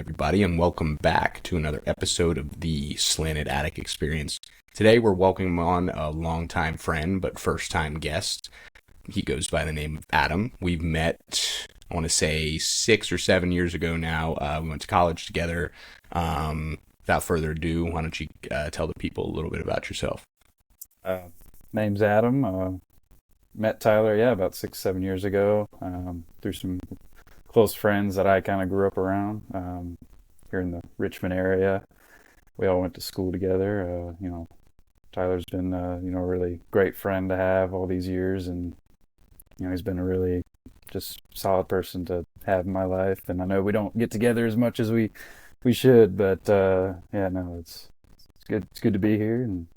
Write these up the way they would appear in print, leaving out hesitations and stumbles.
everybody, and welcome back to another episode of the Slanted Attic Experience. Today, we're welcoming on a longtime friend, but first-time guest. He goes by the name of Adam. We've met, I want to say, 6 or 7 years ago now. We went to college together. Without further ado, why don't you tell the people a little bit about yourself? Name's Adam. Met Tyler, about 6, 7 years ago, through some close friends that I kind of grew up around here in the Richmond area. We all went to school together. Tyler's been, a really great friend to have all these years, and he's been a really just solid person to have in my life. And I know we don't get together as much as we should, but it's good. It's good to be here and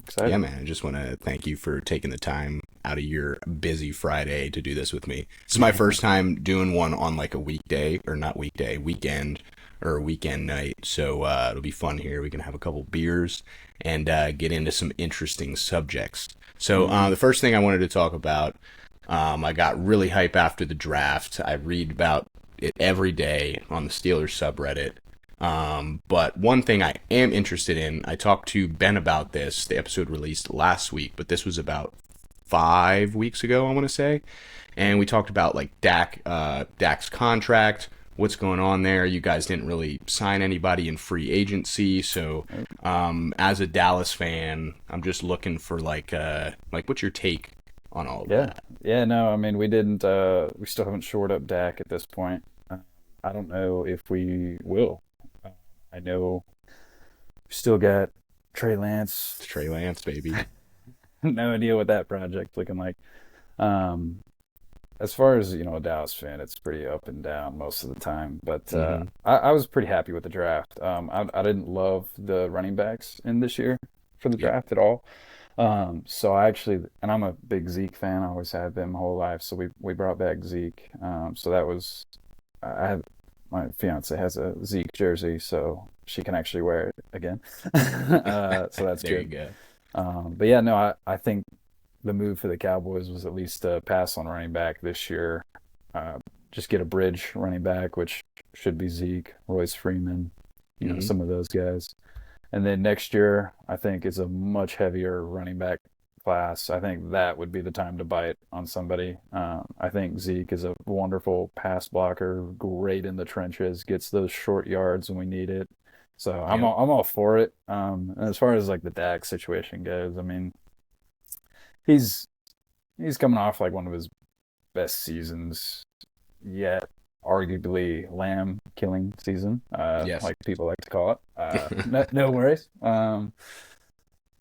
excited. Yeah, man, I just want to thank you for taking the time out of your busy Friday to do this with me. This is my first time doing one on like a weekday, or not weekday, weekend or a weekend night. So it'll be fun here. We can have a couple beers and get into some interesting subjects. So the first thing I wanted to talk about, I got really hype after the draft. I read about it every day on the Steelers subreddit. But one thing I am interested in, I talked to Ben about this. The episode released last week, but this was about 5 weeks ago, I want to say. And we talked about like Dak's contract, what's going on there. You guys didn't really sign anybody in free agency. So, as a Dallas fan, I'm just looking for like what's your take on all of that? Yeah, no, I mean, we didn't, we still haven't shored up Dak at this point. I don't know if we will. I know we still got Trey Lance. It's Trey Lance, baby. No idea what that project's looking like. As far as, a Dallas fan, it's pretty up and down most of the time. But I was pretty happy with the draft. I didn't love the running backs in this year for the draft at all. So I actually, and I'm a big Zeke fan. I always have been my whole life. So we brought back Zeke. So that was, my fiance has a Zeke jersey, so she can actually wear it again. So that's There good. you go. But yeah, no, I think the move for the Cowboys was at least to pass on running back this year. Just get a bridge running back, which should be Zeke, Royce Freeman, some of those guys. And then next year, I think is a much heavier running back class. I think that would be the time to bite on somebody. I think Zeke is a wonderful pass blocker, great in the trenches, gets those short yards when we need it. So I'm all for it. And as far as like the Dak situation goes, I mean, he's coming off like one of his best seasons yet, arguably lamb killing season, Yes. like people like to call it. No worries.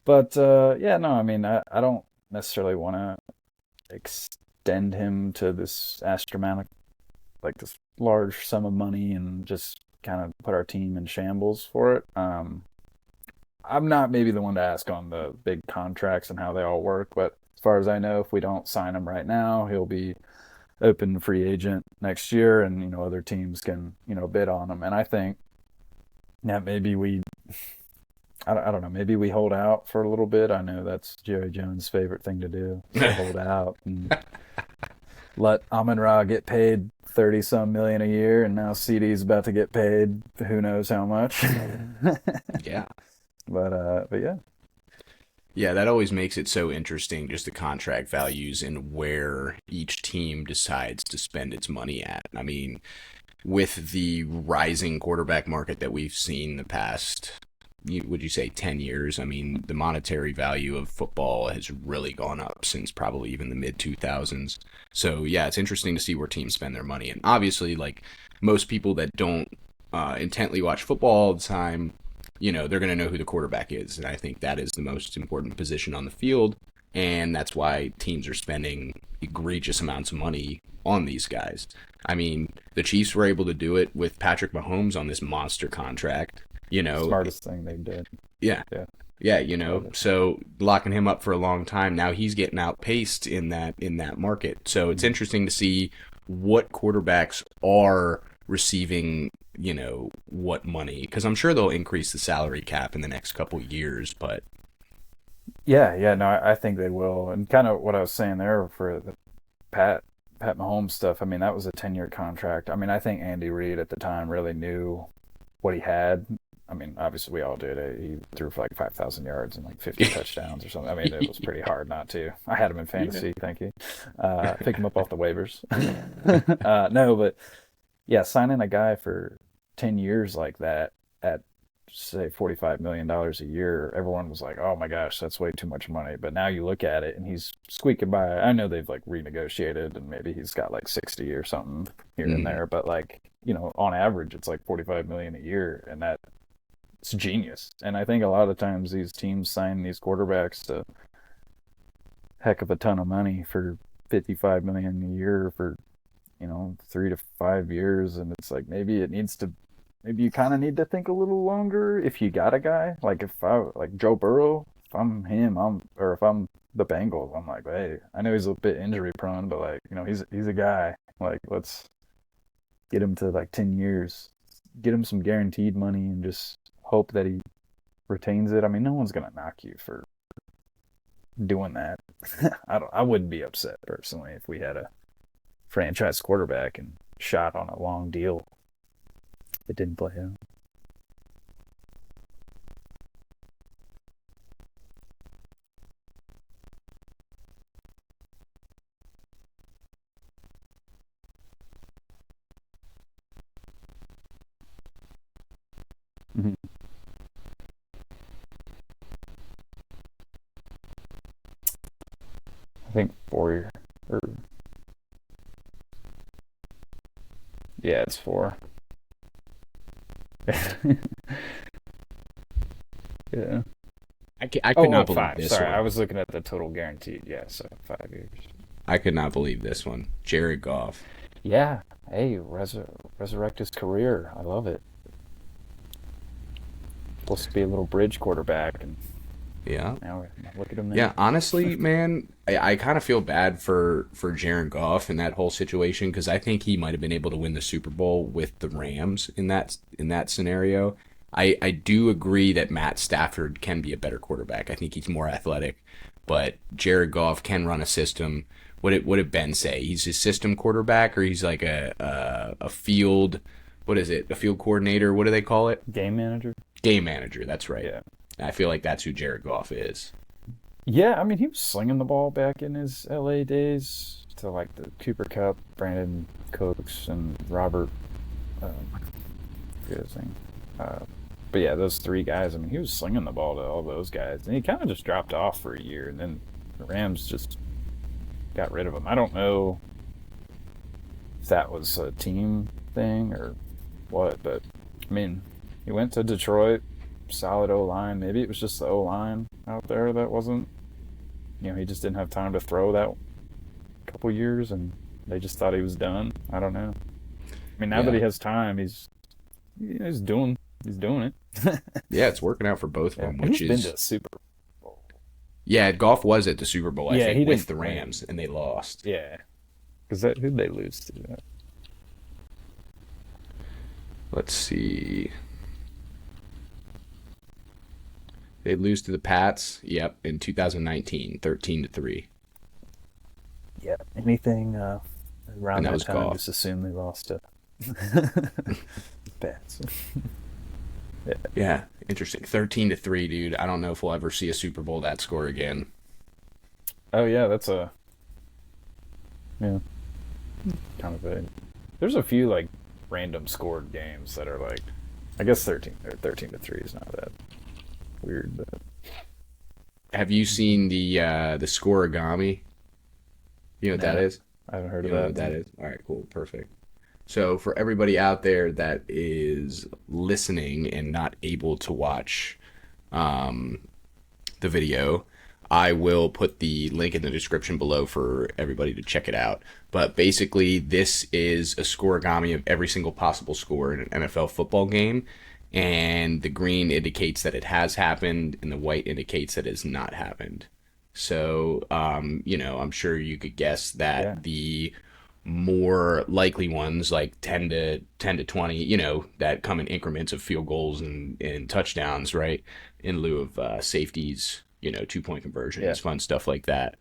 But no, I mean, I don't necessarily want to extend him to this astronomical, like this large sum of money and just kind of put our team in shambles for it. I'm not maybe the one to ask on the big contracts and how they all work, but as far as I know, if we don't sign him right now, he'll be open free agent next year, and other teams can bid on him. And I think maybe I don't know, maybe we hold out for a little bit. I know that's Jerry Jones' favorite thing to do, so hold out and let Amon-Ra get paid 30-some million a year, and now CD's about to get paid who knows how much. Yeah. But yeah. Yeah, that always makes it so interesting, just the contract values and where each team decides to spend its money at. I mean, with the rising quarterback market that we've seen the past, would you say 10 years? I mean, the monetary value of football has really gone up since probably even the mid 2000s. So yeah, it's interesting to see where teams spend their money. And obviously, like most people that don't intently watch football all the time, they're going to know who the quarterback is. And I think that is the most important position on the field. And that's why teams are spending egregious amounts of money on these guys. I mean, the Chiefs were able to do it with Patrick Mahomes on this monster contract. Smartest thing they did. Yeah. So locking him up for a long time. Now he's getting outpaced in that market. So it's interesting to see what quarterbacks are receiving, what money, because I'm sure they'll increase the salary cap in the next couple of years, but Yeah, no, I think they will. And kind of what I was saying there for the Pat Pat Mahomes stuff, I mean, that was a 10-year contract. I mean, I think Andy Reid at the time really knew what he had. I mean, obviously we all did it. He threw for like 5,000 yards and like 50 touchdowns or something. I mean, it was pretty hard not to. I had him in Yeah. fantasy, thank you. Picked him up off the waivers. No, but yeah, signing a guy for 10 years like that at say $45 million a year, everyone was like, "Oh my gosh, that's way too much money." But now you look at it and he's squeaking by. I know they've like renegotiated and maybe he's got like 60 or something here and Mhm. there, but like, on average it's like 45 million a year, and it's genius. And I think a lot of times these teams sign these quarterbacks to heck of a ton of money for 55 million a year for 3 to 5 years, and it's like maybe you kind of need to think a little longer if you got a guy like if I like Joe Burrow. If I'm him, or if I'm the Bengals, I'm like, hey, I know he's a bit injury prone, but like he's a guy. Like, let's get him to like 10 years, get him some guaranteed money, and just hope that he retains it. I mean, no one's gonna knock you for doing that. I wouldn't be upset personally if we had a franchise quarterback and shot on a long deal that didn't play out. Mm-hmm. I think 4 year, or yeah, it's 4. Yeah. I Oh, could not believe 5. this Sorry, I one. was looking at the total guaranteed. Yeah, so 5 years. I could not believe this one. Jared Goff. Yeah. Hey, resurrect his career. I love it. Supposed to be a little bridge quarterback, and Yeah. now look at him Yeah, there. honestly, man, I kind of feel bad for Jared Goff in that whole situation because I think he might have been able to win the Super Bowl with the Rams in that scenario. I do agree that Matt Stafford can be a better quarterback. I think he's more athletic, but Jared Goff can run a system. What did Ben say? He's a system quarterback, or he's like a field. What is it? A field coordinator? What do they call it? Game manager. Game manager. That's right. Yeah. I feel like that's who Jared Goff is. Yeah, I mean, he was slinging the ball back in his LA days to like the Cooper Cup, Brandon Cooks, and Robert. I forget his name. Uh, but yeah, those three guys. I mean, he was slinging the ball to all those guys, and he kind of just dropped off for a year, and then the Rams just got rid of him. I don't know if that was a team thing or what, but I mean, he went to Detroit, solid O line. Maybe it was just the O line out there that wasn't. He just didn't have time to throw that couple years, and they just thought he was done. I don't know. I mean, now that Yeah. he has time, he's doing it. Yeah, it's working out for both of Yeah, them, and which he's been is to a Super Bowl. yeah. Golf was at the Super Bowl, I Yeah, think, he with didn't the win. Rams, and they lost. Yeah, because that who'd they lose to? Let's see, they lose to the Pats. Yep, in 2019, 13-3, Yeah, anything and around that that was time, Golf. just assume they lost to Pats. Yeah. Yeah, interesting. 13-3, dude. I don't know if we'll ever see a Super Bowl that score again. Oh yeah, that's a yeah kind of a. There's a few like random scored games that are like, I guess 13 to 3 is not that weird, but Have you seen the scoregami? You know what that no, is? I haven't heard You of don't know that. what that No. is? All right, cool, perfect. So for everybody out there that is listening and not able to watch um, the video, I will put the link in the description below for everybody to check it out. But basically, this is a scoregami of every single possible score in an NFL football game. And the green indicates that it has happened, and the white indicates that it has not happened. So, I'm sure you could guess Yeah. that the more likely ones, like 10 to 20, that come in increments of field goals and touchdowns, right? In lieu of safeties, 2-point Yeah. conversions, fun stuff like that.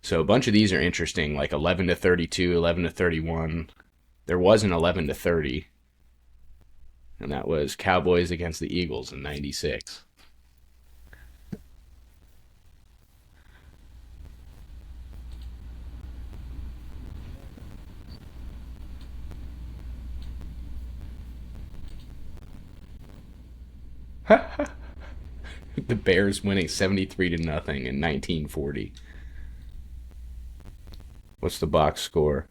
So a bunch of these are interesting, like 11 to 32, 11 to 31. There was an 11 to 30, and that was Cowboys against the Eagles in 96. The Bears winning 73 to nothing in 1940. What's the box score?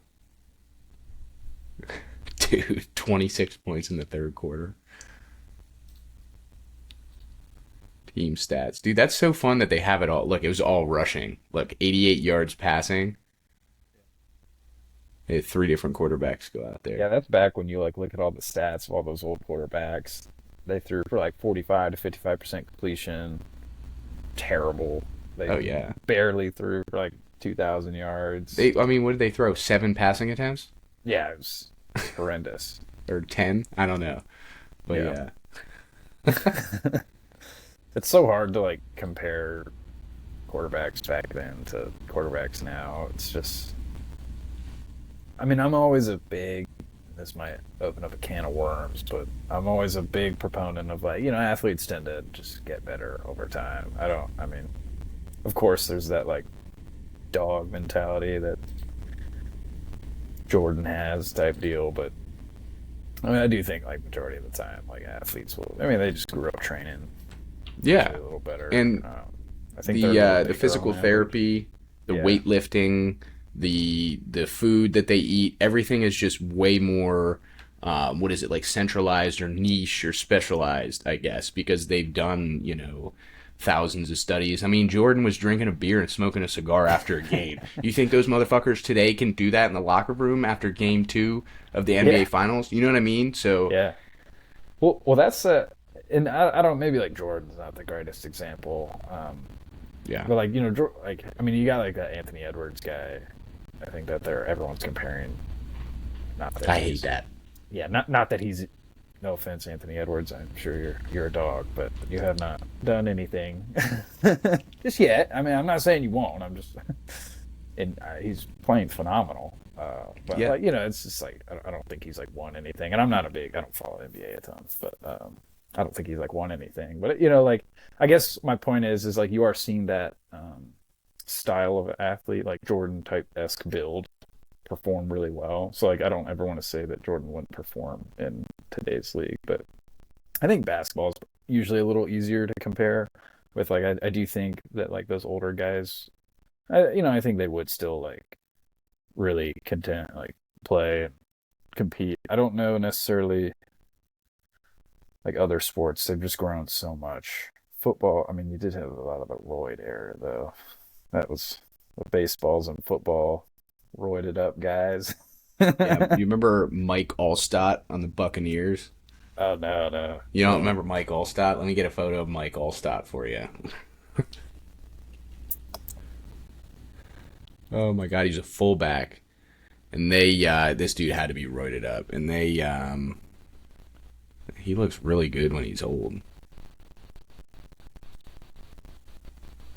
Dude, 26 points in the third quarter. Team stats. Dude, that's so fun that they have it all. Look, it was all rushing. Look, 88 yards passing. They had three different quarterbacks go out there. Yeah, that's back when you like look at all the stats of all those old quarterbacks. They threw for like 45 to 55% completion. Terrible. They Oh, yeah. barely threw for like 2,000 yards. I mean, what did they throw? Seven passing attempts? Yeah, it was horrendous. Or 10? I don't know. But Yeah. yeah. It's so hard to like compare quarterbacks back then to quarterbacks now. It's just, I mean, I'm always a big, this might open up a can of worms, but I'm always a big proponent of like, athletes tend to just get better over time. I mean, of course, there's that like dog mentality that Jordan has type deal, but I mean, I do think like majority of the time, like athletes will, I mean, they just grew up training Yeah. usually a little better. And I think they're a little the bigger physical on average. therapy, the Yeah. weightlifting, the food that they eat, everything is just way more what is it, like centralized or niche or specialized, I guess, because they've done, thousands of studies. I mean, Jordan was drinking a beer and smoking a cigar after a game. You think those motherfuckers today can do that in the locker room after game 2 of the NBA Yeah. finals? You know what I mean? So, Yeah. Well, that's and I don't maybe like Jordan's not the greatest example, yeah. but like like I mean you got like that Anthony Edwards guy. I think that everyone's comparing. Not that I hate he's that. yeah, not that he's no offense, Anthony Edwards. I'm sure you're a dog, but you have not done anything just yet. I mean, I'm not saying you won't. I'm just and he's playing phenomenal. But Yeah. like it's just like I don't think he's like won anything, and I don't follow NBA a ton, but I don't think he's like won anything. But like I guess my point is like you are seeing that style of athlete, like Jordan type esque build, perform really well. So like I don't ever want to say that Jordan wouldn't perform in today's league, but I think basketball is usually a little easier to compare with. Like I do think that like those older guys, I think they would still like really content like play and compete. I don't know necessarily like other sports. They've just grown so much. Football, I mean, you did have a lot of the roid era though. That was the baseballs and football roided up guys. Yeah. You remember Mike Allstott on the Buccaneers? Oh no, no. You don't remember Mike Allstott? Let me get a photo of Mike Allstott for you. Oh my God, he's a fullback, and this dude had to be roided up, and he looks really good when he's old.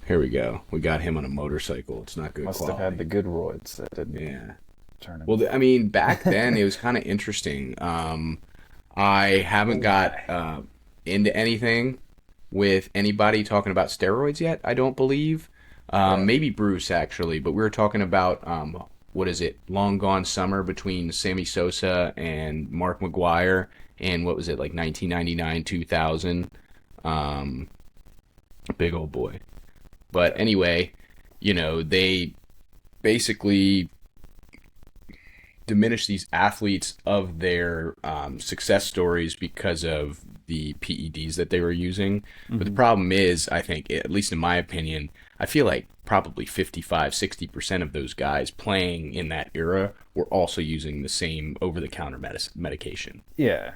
Here we go. We got him on a motorcycle. It's not good Must quality. have had the good roids that didn't Yeah. turn him. Well, I mean, back then it was kind of interesting. I haven't got into anything with anybody talking about steroids yet. I don't believe. Yeah. Maybe Bruce actually, but we were talking about what is it? Long Gone Summer between Sammy Sosa and Mark McGuire, and what was it, like 1999, 2000? Big old boy. But anyway, they basically diminish these athletes of their success stories because of the PEDs that they were using. But the problem is, I think, at least in my opinion, I feel like probably 55-60% of those guys playing in that era were also using the same over-the-counter medication. Yeah.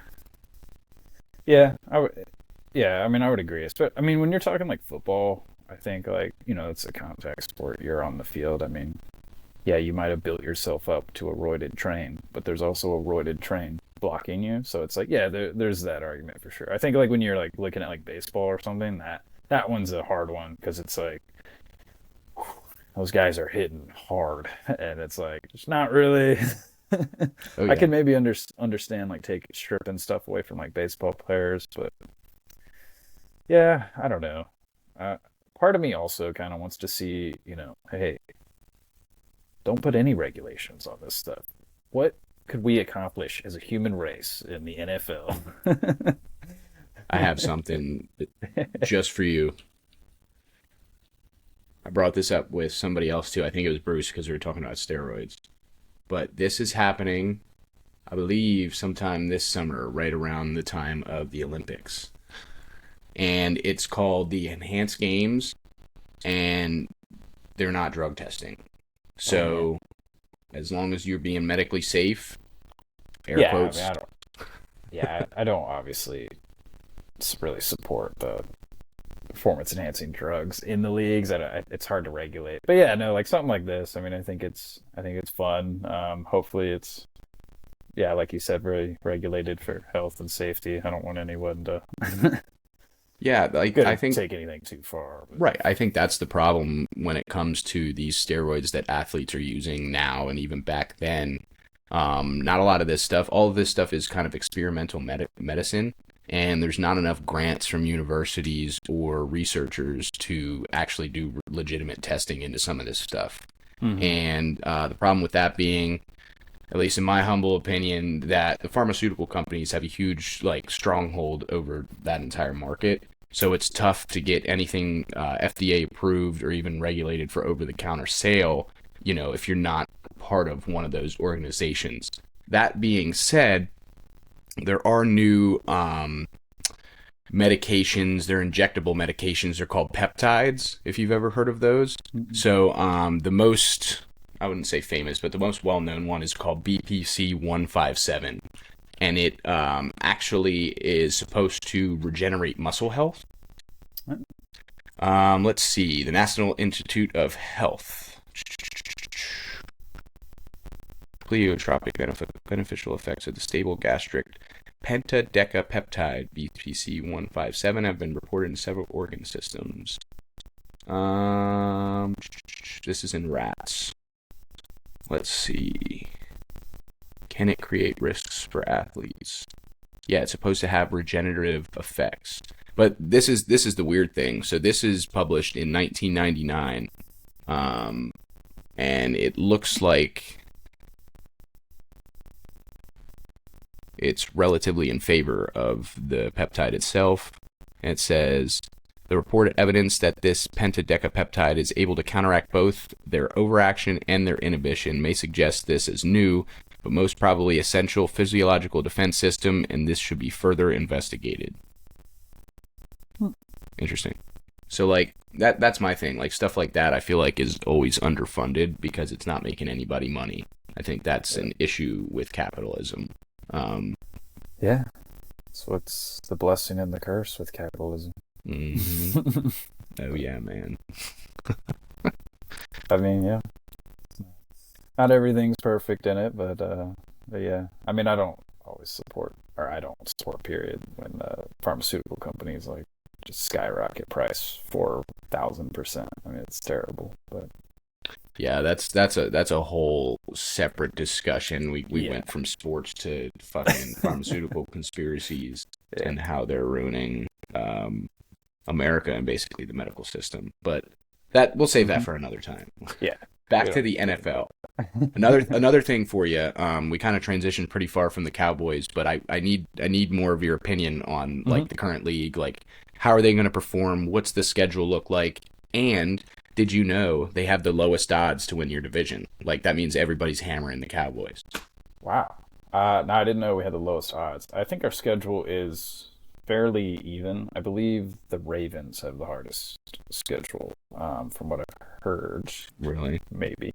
Yeah, I would. Yeah, I mean, I would agree. I mean, when you're talking like football, I think like it's a contact sport. You're on the field. I mean, yeah, you might have built yourself up to a roided train, but there's also a roided train blocking you. So it's like, yeah, there's that argument for sure. I think like when you're like looking at like baseball or something, that one's a hard one because it's like those guys are hitting hard, and it's like it's not really. Oh I yeah. can maybe understand like take stripping stuff away from like baseball players, but yeah, I don't know. Uh, Part of me also kind of wants to see, hey, don't put any regulations on this stuff. What could we accomplish as a human race in the NFL? I have something just for you. I brought this up with somebody else too. I think it was Bruce because we were talking about steroids. But this is happening, I believe, sometime this summer, right around the time of the Olympics. And it's called the Enhanced Games, and they're not drug testing. Oh man. So as long as you're being medically safe, air Yeah, I mean, quotes. I don't. Yeah, I don't obviously really support the performance enhancing drugs in the leagues. It's hard to regulate. But yeah, no, like something like this. I mean, I think it's fun. Hopefully, it's yeah, like you said, very regulated for health and safety. I don't want anyone to Yeah, like I gonna think take anything too far. But right. I think that's the problem when it comes to these steroids that athletes are using now and even back then. Not a lot of this stuff. All of this stuff is kind of experimental medicine, and there's not enough grants from universities or researchers to actually do legitimate testing into some of this stuff. hmm And the problem with that being, at least in my humble opinion, that the pharmaceutical companies have a huge like stronghold over that entire market. So it's tough to get anything FDA approved or even regulated for over-the-counter sale, if you're not part of one of those organizations. That being said, there are new medications. They're injectable medications. They're called peptides, if you've ever heard of those. So the most, I wouldn't say famous, but the most well-known one is called BPC 157. And it actually is supposed to regenerate muscle health. Let's see. The National Institute of Health. Pleiotropic beneficial effects of the stable gastric pentadecapeptide BPC 157 have been reported in several organ systems. This is in rats. Let's see. Can it create risks for athletes? Yeah, it's supposed to have regenerative effects. But this is the weird thing. So this is published in 1999, and it looks like it's relatively in favor of the peptide itself. And it says the reported evidence that this pentadecapeptide is able to counteract both their overaction and their inhibition may suggest this is new, but most probably essential physiological defense system, and this should be further investigated. Interesting. So like that's my thing. Like stuff like that I feel like is always underfunded because it's not making anybody money. I think that's an issue with capitalism. yeah, that's what's the blessing and the curse with capitalism. Mm-hmm. Oh yeah, man. I mean, yeah, not everything's perfect in it, but yeah. I mean, I don't always support, or I don't support, period, when pharmaceutical companies like just skyrocket price 4,000%. I mean, it's terrible, but Yeah, that's a whole separate discussion. We yeah, went from sports to fucking pharmaceutical conspiracies yeah. and how they're ruining America and basically the medical system. But that we'll save that hmm for another time. Yeah, we Back to don't the need to talk NFL. about Another that. another thing for you. We kind of transitioned pretty far from the Cowboys, but I need more of your opinion on hmm like the current league. Like, how are they going to perform? What's the schedule look like? And did you know they have the lowest odds to win your division? Like that means everybody's hammering the Cowboys. Wow. No, I didn't know we had the lowest odds. I think our schedule is fairly even. I believe the Ravens have the hardest schedule, from what I've heard. Really? Maybe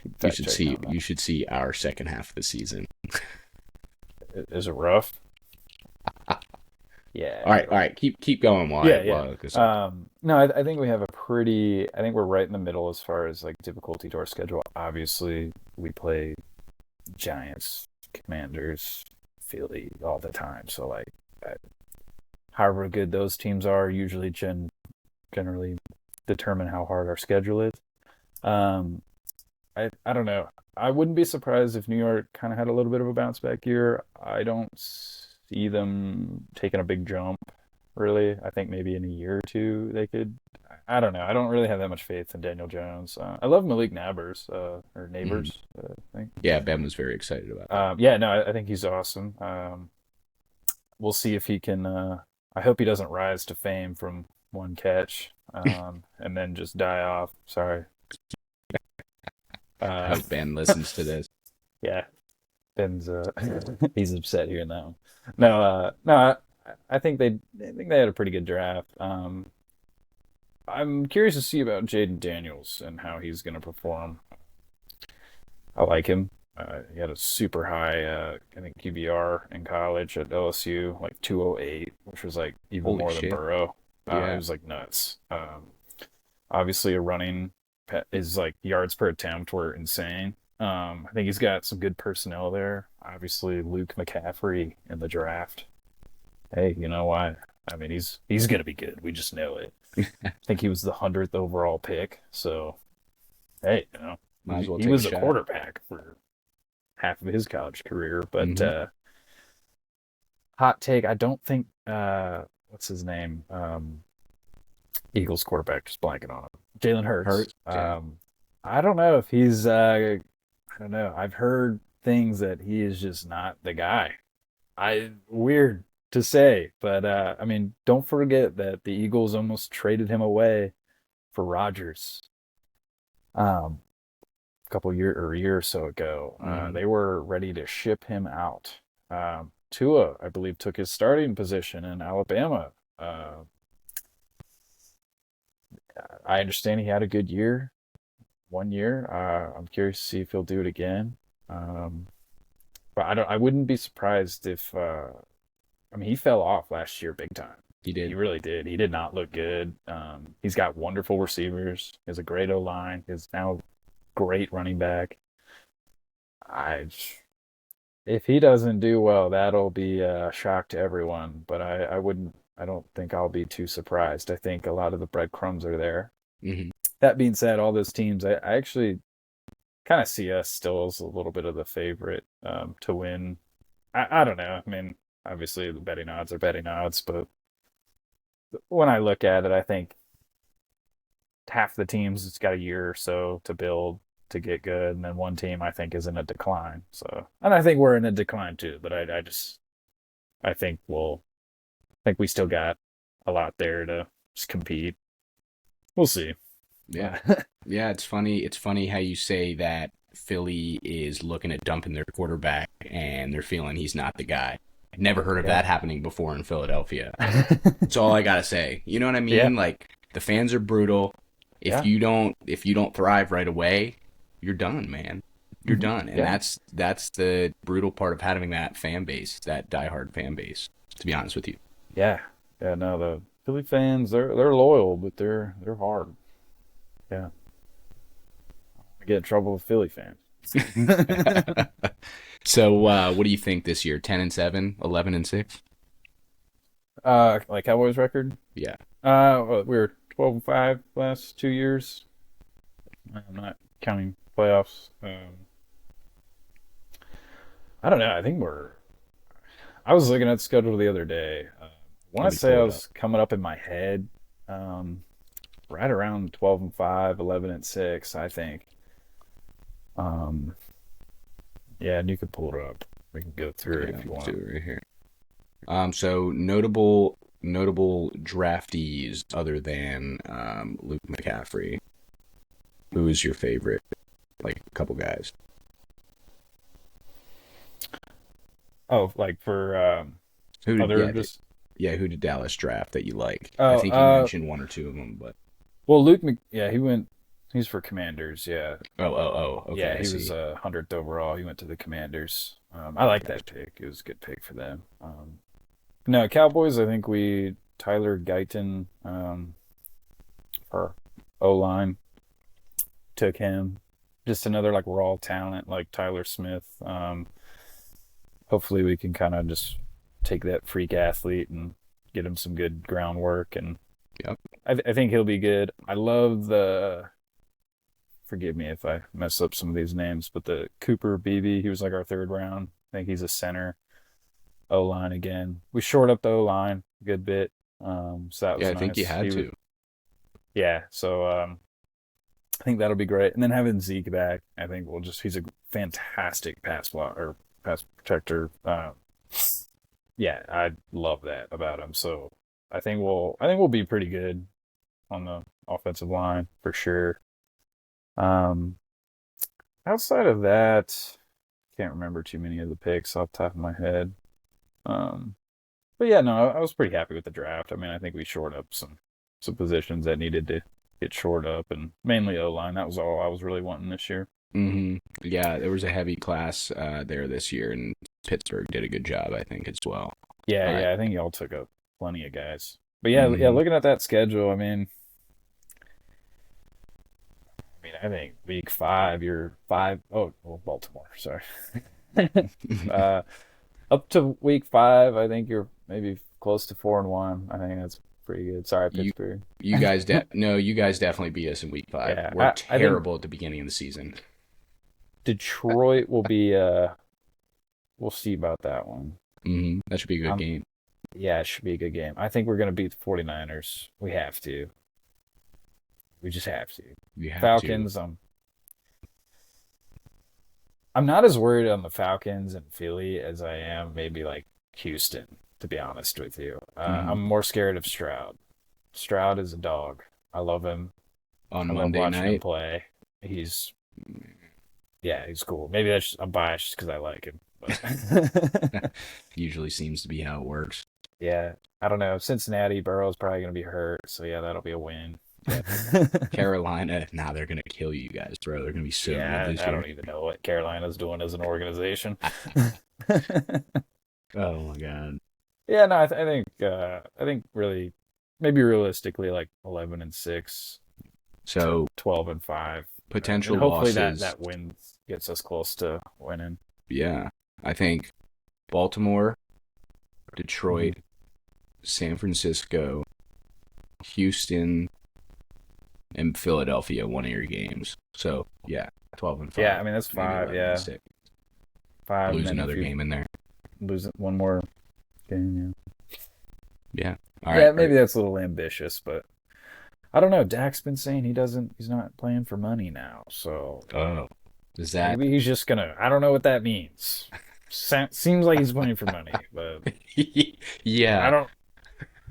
You fact should check me see on that. you should see our second half of the season. Is it rough? Yeah, All right, all right. Keep going while I yeah, yeah. while I look this up. No, I think we have a pretty. I think we're right in the middle as far as like difficulty to our schedule. Obviously, we play Giants, Commanders, Philly all the time. So like, uh, however good those teams are, usually generally determine how hard our schedule is. Um, I don't know. I wouldn't be surprised if New York kind of had a little bit of a bounce back year. I don't see them taking a big jump, really. I think maybe in a year or two they could. I don't know. I don't really have that much faith in Daniel Jones. I love Malik Nabers, or Hmm. Neighbors, I think. Yeah, Ben was very excited about that. Yeah, no, I think he's awesome. We'll see if he can. I hope he doesn't rise to fame from one catch, and then just die off. Sorry. I Uh, hope Ben listens to this. yeah, Ben's he's upset hearing that one. No, no, I think they had a pretty good draft. I'm curious to see about Jaden Daniels and how he's going to perform. I like him. He had a super high, I think QBR in college at LSU, like 208, which was like even Holy more than shit. Burrow. It Yeah. was like nuts. Obviously, a running is like yards per attempt were insane. I think he's got some good personnel there. Obviously, Luke McCaffrey in the draft. Hey, you know why? I mean, he's gonna be good. We just know it. I think he was the 100th overall pick. So hey, Might as well he take a was a shot. quarterback for half of his college career. But Hmm. hot take, I don't think what's his name? Eagles quarterback, just blanking on him. Jalen Hurts. Hurts. Yeah. I don't know if he's I don't know. I've heard things that he is just not the guy. I weird to say, but I mean, don't forget that the Eagles almost traded him away for Rodgers. A couple a year or so ago. Hmm. They were ready to ship him out. Tua, I believe, took his starting position in Alabama. Uh, I understand he had a good year, 1 year. I'm curious to see if he'll do it again. Um, but I don't. I wouldn't be surprised if. I mean, he fell off last year big time. He He did. really did. He did not look good. He's got wonderful receivers. He has a great O line. He's now great running back. I if he doesn't do well, that'll be a shock to everyone. But I wouldn't. I don't think I'll be too surprised. I think a lot of the breadcrumbs are there. Hmm. That being said, all those teams, I actually kind of see us still as a little bit of the favorite to win. I don't know. I mean, obviously the betting odds are betting odds, but when I look at it, I think half the teams it's got a year or so to build to get good, and then one team I think is in a decline. So, and I think we're in a decline too. But I think we still got a lot there to just compete. We'll see. Yeah. Yeah, it's funny. It's funny how you say that Philly is looking at dumping their quarterback and they're feeling he's not the guy. Never heard of Yeah. that happening before in Philadelphia. That's all I gotta say. You know what I Yeah. mean? Like the fans are brutal. Yeah. If you don't thrive right away, you're done, man. You're Hmm. done. And Yeah. that's the brutal part of having that fan base, that diehard fan base, to be honest with you. Yeah. Yeah. No, the Philly fans they're loyal, but they're hard. Yeah. I get in trouble with Philly fans. So what do you think this year? 10-7, 11-6? Like Cowboys record. Yeah. Well, we were 12-5 last 2 years. I'm not counting playoffs. I don't know. I think we're. I was looking at the schedule the other day. I want Let to me say I pull it up. was coming up in my head, um, right around 12-5, 11-6. I think. Um, yeah, and you could pull it up. We can go through it Yeah, if you let's do want. it right here. So notable draftees other than Luke McCaffrey. Who is your favorite? Like a couple guys. Oh, like for Who did other yeah just. yeah who did Dallas draft that you like? I Oh, think you mentioned one or two of them, but well, yeah, he went. He's for Commanders. Yeah, okay, yeah, I he was see. 100th overall. He went to the Commanders. I like that Gotcha. pick. It was a good pick for them. No, Cowboys. I think we Tyler Guyton for O line took him. Just another like raw talent like Tyler Smith. Hopefully we can kind of just take that freak athlete and get him some good groundwork, and Yep. I think he'll be good. I love the forgive me if I mess up some of these names, but the Cooper Beebe, he was like our third round. I think he's a center. O-line again. We shored up the O-line a good bit. So that Yeah, was I think you nice. had to. Yeah, so I think that'll be great. And then having Zeke back, I think he's a fantastic pass protector. Yeah, I love that about him. So I think we'll be pretty good on the offensive line for sure. Um, Outside of that, can't remember too many of the picks off the top of my head. Um, but yeah, no, I was pretty happy with the draft. I mean, I think we shored up some positions that needed to get shored up, and mainly O line. That was all I was really wanting this year. Yeah, there was a heavy class there this year, and Pittsburgh did a good job, I think, as well. Yeah, All right. yeah, I think y'all took up plenty of guys. But yeah, looking at that schedule, I think week 5, you're 5. Oh, well, Baltimore, sorry. uh, Up to week 5, I think you're maybe close to 4-1. I think that's pretty good. Sorry, You Pittsburgh. you guys no, you guys definitely beat us in week 5. Yeah, We're I think terrible at the beginning of the season. Detroit will be. We'll see about that one. That should be a good game. Yeah, it should be a good game. I think we're going to beat the 49ers. We have to. We just have to. You have Falcons, to. I'm not as worried on the Falcons and Philly as I am maybe like Houston, to be honest with you. I'm more scared of Stroud. Stroud is a dog. I love him. On I love Monday watching him night. play. Yeah, he's cool. Maybe I'm biased just because I like him. But Usually seems to be how it works. yeah, I don't know. Cincinnati, Burrow's probably going to be hurt, so yeah, that'll be a win. Carolina, they're gonna kill you guys, bro. They're gonna be so Yeah, good this I year. don't even know what Carolina's doing as an organization. Oh my god. Yeah, no, I think really, maybe realistically, like 11-6 to So 12-5, potential and hopefully losses. that win gets us close to winning. Yeah, I think Baltimore, Detroit, San Francisco, Houston, and Philadelphia, one of your games. So yeah, 12-5. Yeah, I mean that's Maybe 5. Yeah, 11-6. 5. Lose And then another if you game in there. lose one more game, Yeah. yeah. All Yeah, right. maybe that's a little ambitious, but I don't know. Dak's been saying he's not playing for money now, so Oh, is that? maybe he's just gonna. I don't know what that means. Seems like he's playing for money, but I Yeah. don't.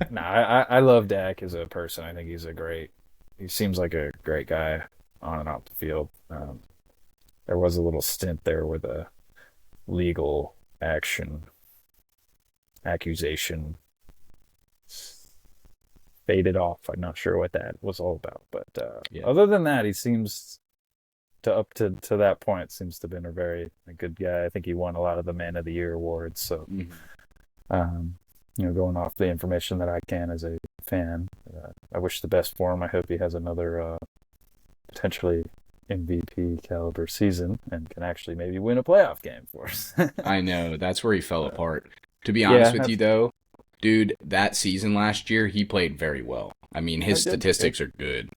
No, I love Dak as a person. I think he seems like a great guy on and off the field. There was a little stint there with a legal accusation faded off. I'm not sure what that was all about, but Yeah. other than that, he seems to that point seems to have been a good guy. I think he won a lot of the Man of the Year awards. So, um, going off the information that I can as a fan, I wish the best for him. I hope he has another potentially MVP caliber season and can actually maybe win a playoff game for us. I know. That's where he fell apart. To be Yeah, honest with you, though, dude, that season last year, he played very well. I mean, his statistics are good.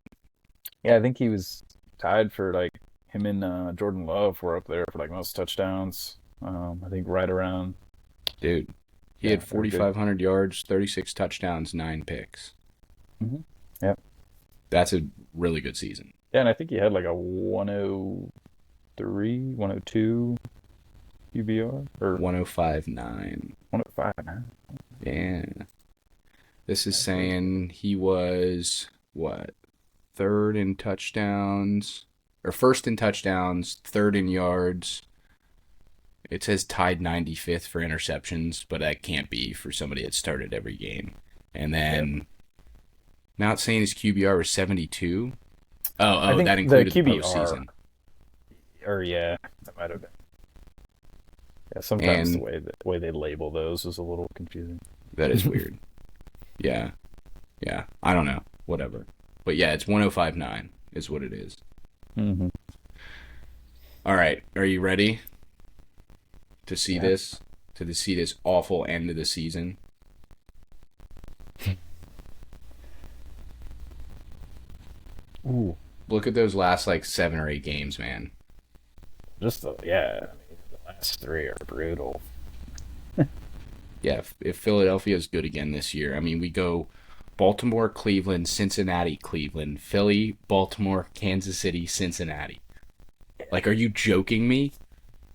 Yeah, I think he was tied for like him and Jordan Love were up there for like most touchdowns. I think right around. Dude, he had 4,500 yards, 36 touchdowns, 9 picks. Yep. That's a really good season. Yeah, and I think he had like a 103, 102 QBR or 105.9. 105. Huh? Yeah. This is saying he was, what, third in touchdowns, or first in touchdowns, third in yards. It says tied 95th for interceptions, but that can't be for somebody that started every game. And then, now it's saying his QBR was 72. Oh, that included the postseason. Or yeah, that might have been. Yeah, sometimes And the way they label those is a little confusing. that is weird. Yeah. I don't know. Whatever. But yeah, it's 105.9 is what it is. All right. Are you ready to see this? To see this awful end of the season? Ooh. Look at those last like 7 or 8 games, man. I mean, the last three are brutal. Yeah, if Philadelphia's good again this year, I mean, we go Baltimore, Cleveland, Cincinnati, Cleveland, Philly, Baltimore, Kansas City, Cincinnati. Like, are you joking me?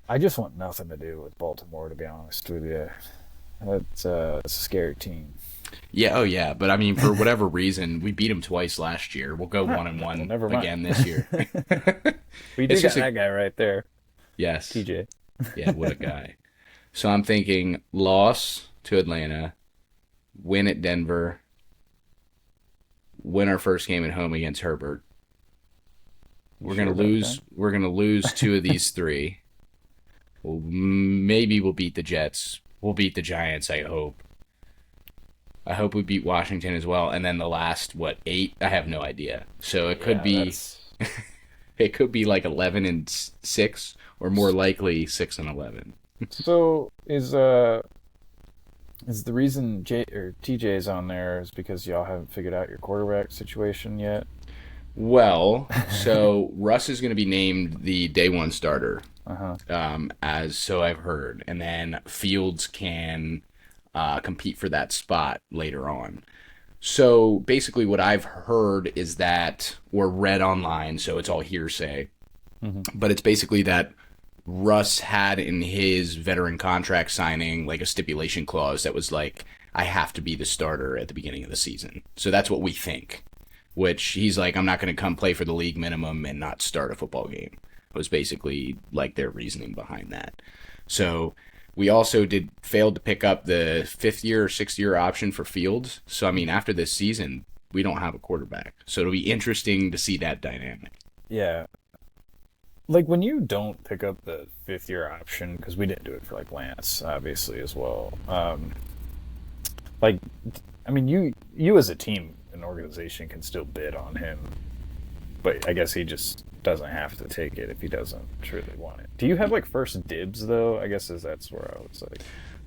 I just want nothing to do with Baltimore, to be honest with you. It's a scary team. Yeah, oh yeah, but I mean, for whatever reason, we beat them twice last year. We'll go one and Well, one never mind. again this year. We It's did got just that guy right there, yes, TJ. yeah, what a guy. So I'm thinking loss to Atlanta, win at Denver, win our first game at home against Herbert. You sure about that? We're gonna lose two of these three. Maybe we'll beat the Jets. We'll beat the Giants. I hope. I hope we beat Washington as well. And then the last, what, 8? I have no idea. So it could Yeah, be that's it could be like 11-6, or more likely 6-11. so. Is the reason J or TJ's on there is because y'all haven't figured out your quarterback situation yet? Well, so Russ is going to be named the day one starter, Uh-huh. as so I've heard, and then Fields can compete for that spot later on. So basically, what I've heard is that, or read online, so it's all hearsay, Hmm. but it's basically that Russ had in his veteran contract signing like a stipulation clause that was like, I have to be the starter at the beginning of the season. So that's what we think. Which he's like, I'm not going to come play for the league minimum and not start a football game. Was basically like their reasoning behind that. So we also did failed to pick up the 5th year or 6th year option for Fields. So I mean, after this season, we don't have a quarterback. So it'll be interesting to see that dynamic. Yeah. Like when you don't pick up the 5th year option, because we didn't do it for like Lance, obviously as well. Like, I mean, you as a team, an organization can still bid on him, but I guess he just doesn't have to take it if he doesn't truly want it. Do you have like first dibs though? I guess that's where I was like,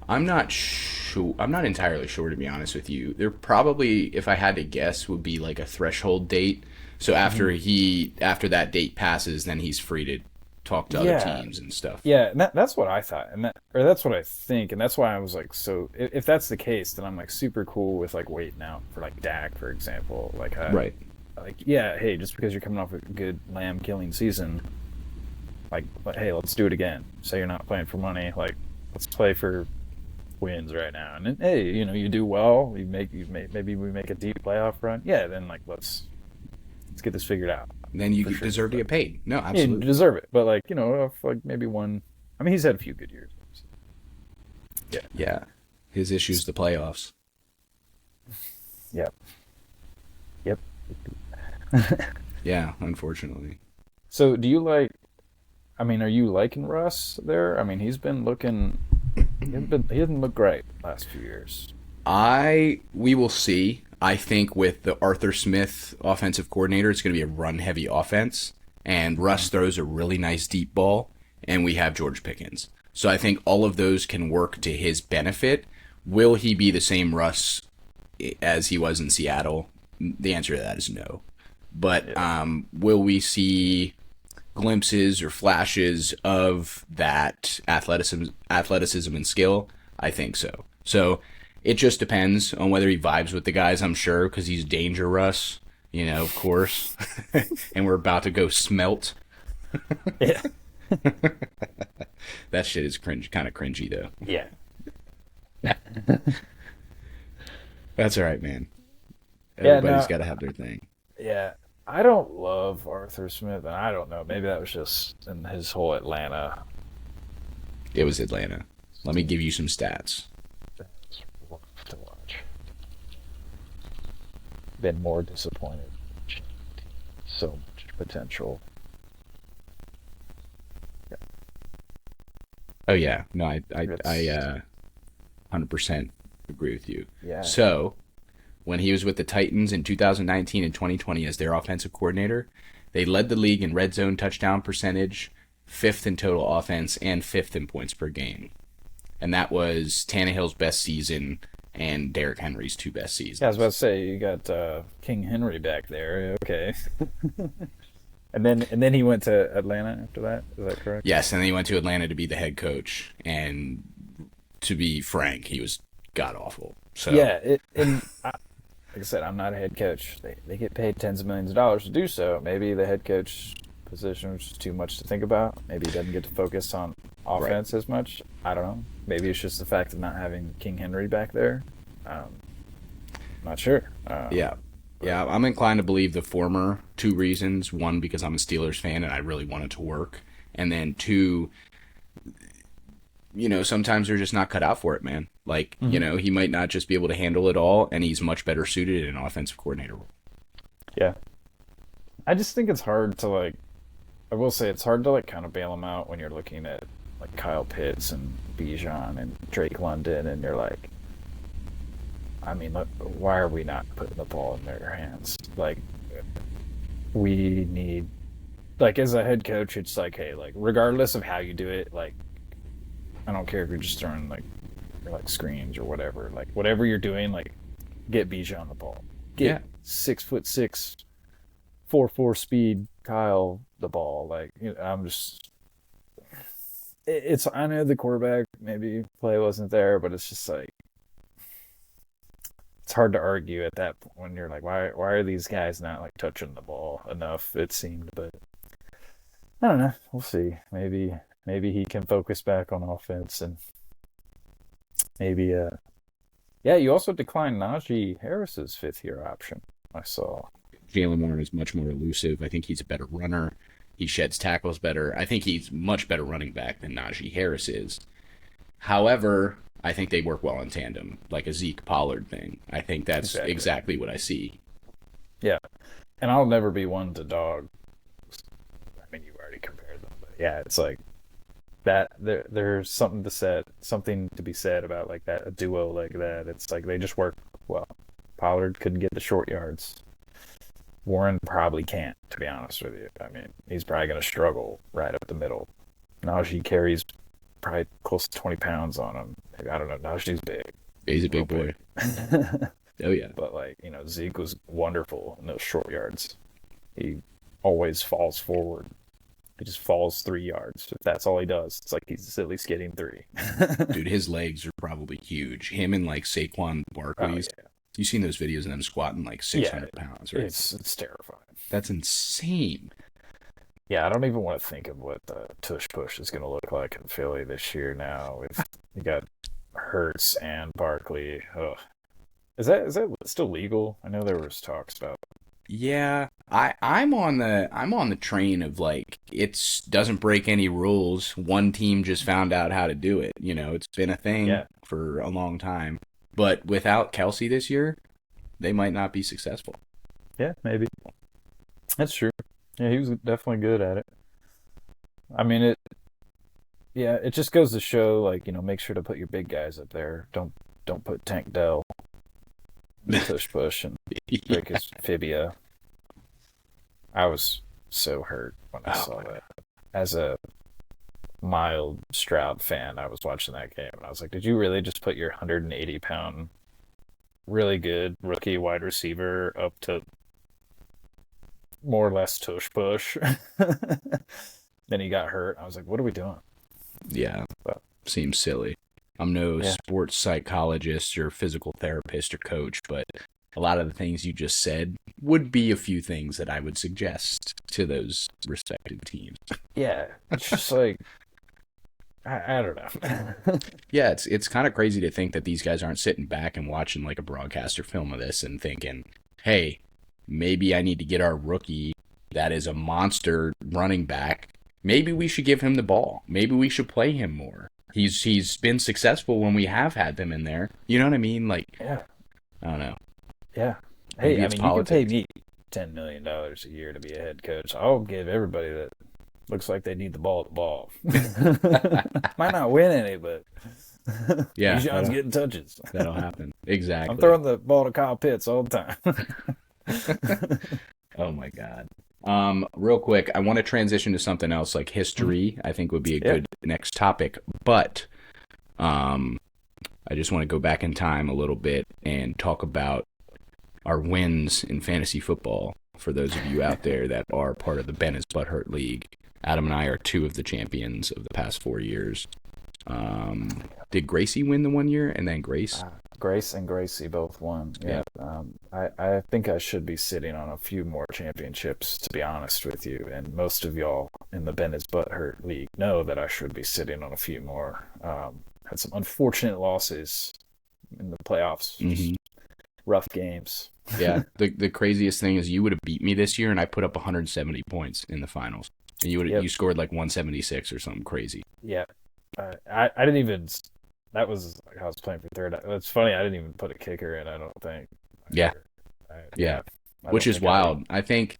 I'm not sure. I'm not entirely sure, to be honest with you. There probably, if I had to guess, would be like a threshold date. So after that date passes, then he's free to talk to other yeah, teams and stuff. yeah, and that's what I thought, and that's what I think, and that's why I was like, so if that's the case, then I'm like super cool with like waiting out for like Dak, for example, Right. like yeah, hey, just because you're coming off a good lamb killing season, like, but hey, let's do it again. Say you're not playing for money, like let's play for wins right now, and then, hey, you do well, maybe we make a deep playoff run, yeah, then like let's get this figured out Then you for sure. deserve to But get paid. No, yeah, you absolutely. deserve it, but like if like maybe one, I mean, he's had a few good years. Yeah. Yeah. His issue's the playoffs. Yep. Yep. Yeah, unfortunately. So do you like? I mean, are you liking Russ there? I mean, he's been looking. He hasn't looked great last few years. We will see. I think with the Arthur Smith offensive coordinator, it's going to be a run heavy offense, and Russ throws a really nice deep ball, and we have George Pickens. So I think all of those can work to his benefit. Will he be the same Russ as he was in Seattle? The answer to that is no. But Yeah. will we see glimpses or flashes of that athleticism and skill? I think so. So it just depends on whether he vibes with the guys, I'm sure, because he's Danger Russ, of course. And we're about to go smelt. Yeah. That shit is kind of cringy, though. Yeah. That's all right, man. Yeah. Everybody's No. got to have their thing. Yeah. I don't love Arthur Smith, and I don't know. Maybe that was just in his whole Atlanta. It was Atlanta. Let me give you some stats. That's rough to watch. Been more disappointed. So much potential. Yeah. Oh yeah, no, I It's 100% agree with you. yeah. So when he was with the Titans in 2019 and 2020 as their offensive coordinator, they led the league in red zone touchdown percentage, 5th in total offense, and 5th in points per game. And that was Tannehill's best season and Derrick Henry's 2 best Yeah, I was seasons. about to say you got King Henry back there. Okay. And then he went to Atlanta after that. Is that correct? Yes, and then he went to Atlanta to be the head coach. And to be frank, he was god awful. So Yeah. Like I said, I'm not a head coach. They get paid tens of millions of dollars to do so. Maybe the head coach position was just too much to think about. Maybe he doesn't get to focus on right, offense as much. I don't know. Maybe it's just the fact of not having King Henry back there. Um, not sure. yeah, yeah. I'm inclined to believe the former. Two reasons: one, because I'm a Steelers fan and I really want it to work, and then two, sometimes they're just not cut out for it, man. Like, Mhm. he might not just be able to handle it all, and he's much better suited in an offensive coordinator role. Yeah. I just think it's hard to like. I will say it's hard to like kind of bail him out when you're looking at like Kyle Pitts and Bijan and Drake London, and you're like, I mean, look, why are we not putting the ball in their hands? Like, we need, like, as a head coach, it's like, hey, like, regardless of how you do it, like, I don't care if you're just throwing like screens or whatever, like, whatever you're doing, like, get Bijan the ball, get Yeah, 6'6", 4'4" speed Kyle the ball. Like, I'm just, it's, I know the quarterback maybe play wasn't there, but it's just like, it's hard to argue at that point when you're like, why are these guys not like touching the ball enough? It seemed, but I don't know. We'll see. Maybe he can focus back on offense and maybe yeah. You also declined Najee Harris's fifth year option. I saw. Jalen Warren is much more elusive. I think he's a better runner. He sheds tackles better. I think he's much better running back than Najee Harris is. However, I think they work well in tandem, like a Zeke Pollard thing. I think that's Exactly. exactly what I see. Yeah, and I'll never be one to dog. I mean, you already compared them, but yeah, it's like that. There's something to be said about like that a duo like that. It's like they just work well. Pollard couldn't get the short yards. Warren probably can't, to be honest with you. I mean, he's probably going to struggle right up the middle. Najee carries probably close to 20 pounds on him. I don't know. Najee's big, He's a real big boy. big. Oh yeah. But, like, Zeke was wonderful in those short yards. He always falls forward. He just falls 3 yards. If that's all he does, it's like he's at least getting three. Dude, his legs are probably huge. Him and like Saquon Oh, Barkley's. yeah. You've seen those videos of them squatting like Yeah, 600 pounds, right? it's terrifying. That's insane. Yeah, I don't even want to think of what the tush push is going to look like in Philly this year now. With you got Hurts and Barkley. Ugh. Is that still legal? I know there was talks about. Yeah, I'm on the train of like it's doesn't break any rules. One team just found out how to do it. It's been a thing Yeah, for a long time. But without Kelsey this year, they might not be successful. yeah, maybe that's true. Yeah, he was definitely good at it. I mean, yeah, it just goes to show, like, make sure to put your big guys up there. Don't put Tank Dell in the tush push and break Yeah. his fibia. I was so hurt when I Oh saw my God. that. As a mild Stroud fan, I was watching that game and I was like, did you really just put your 180-pound, really good rookie wide receiver up to more or less tush push? Then he got hurt. I was like, what are we doing? Yeah, But seems silly. I'm no yeah, sports psychologist or physical therapist or coach, but a lot of the things you just said would be a few things that I would suggest to those respective teams. yeah, it's just like, I don't know. Yeah, it's kind of crazy to think that these guys aren't sitting back and watching like a broadcaster film of this and thinking, "Hey, maybe I need to get our rookie that is a monster running back. Maybe we should give him the ball. Maybe we should play him more. He's been successful when we have had them in there. You know what I mean? Like, Yeah, I don't know. yeah. Maybe Hey, I it's mean, you can pay politics. me $10 million a year to be a head coach. I'll give everybody that looks like they need the ball the ball. Might not win any, but Yeah, Bijan's getting touches. that'll happen. I'm Exactly. throwing the ball to Kyle Pitts all the time. Oh my God. Real quick, I want to transition to something else like history. I think would be a Yeah. good next topic, but um, I just want to go back in time a little bit and talk about our wins in fantasy football. For those of you out there that are part of the Ben is Butthurt League, Adam and I are two of the champions of the past 4 years. Did Gracie win the 1 year, and then Grace? Grace and Gracie both won. Yeah. I think I should be sitting on a few more championships, to be honest with you. And most of y'all in the Ben is Butthurt League know that I should be sitting on a few more. Had some unfortunate losses in the playoffs. Mm-hmm. Rough games. Yeah. The craziest thing is you would have beat me this year, and I put up 170 points in the finals. And you scored like 176 or something crazy. Yeah. I didn't even. That was I was playing for third. It's funny. I didn't even put a kicker in. I don't think. Yeah. Which is wild. I think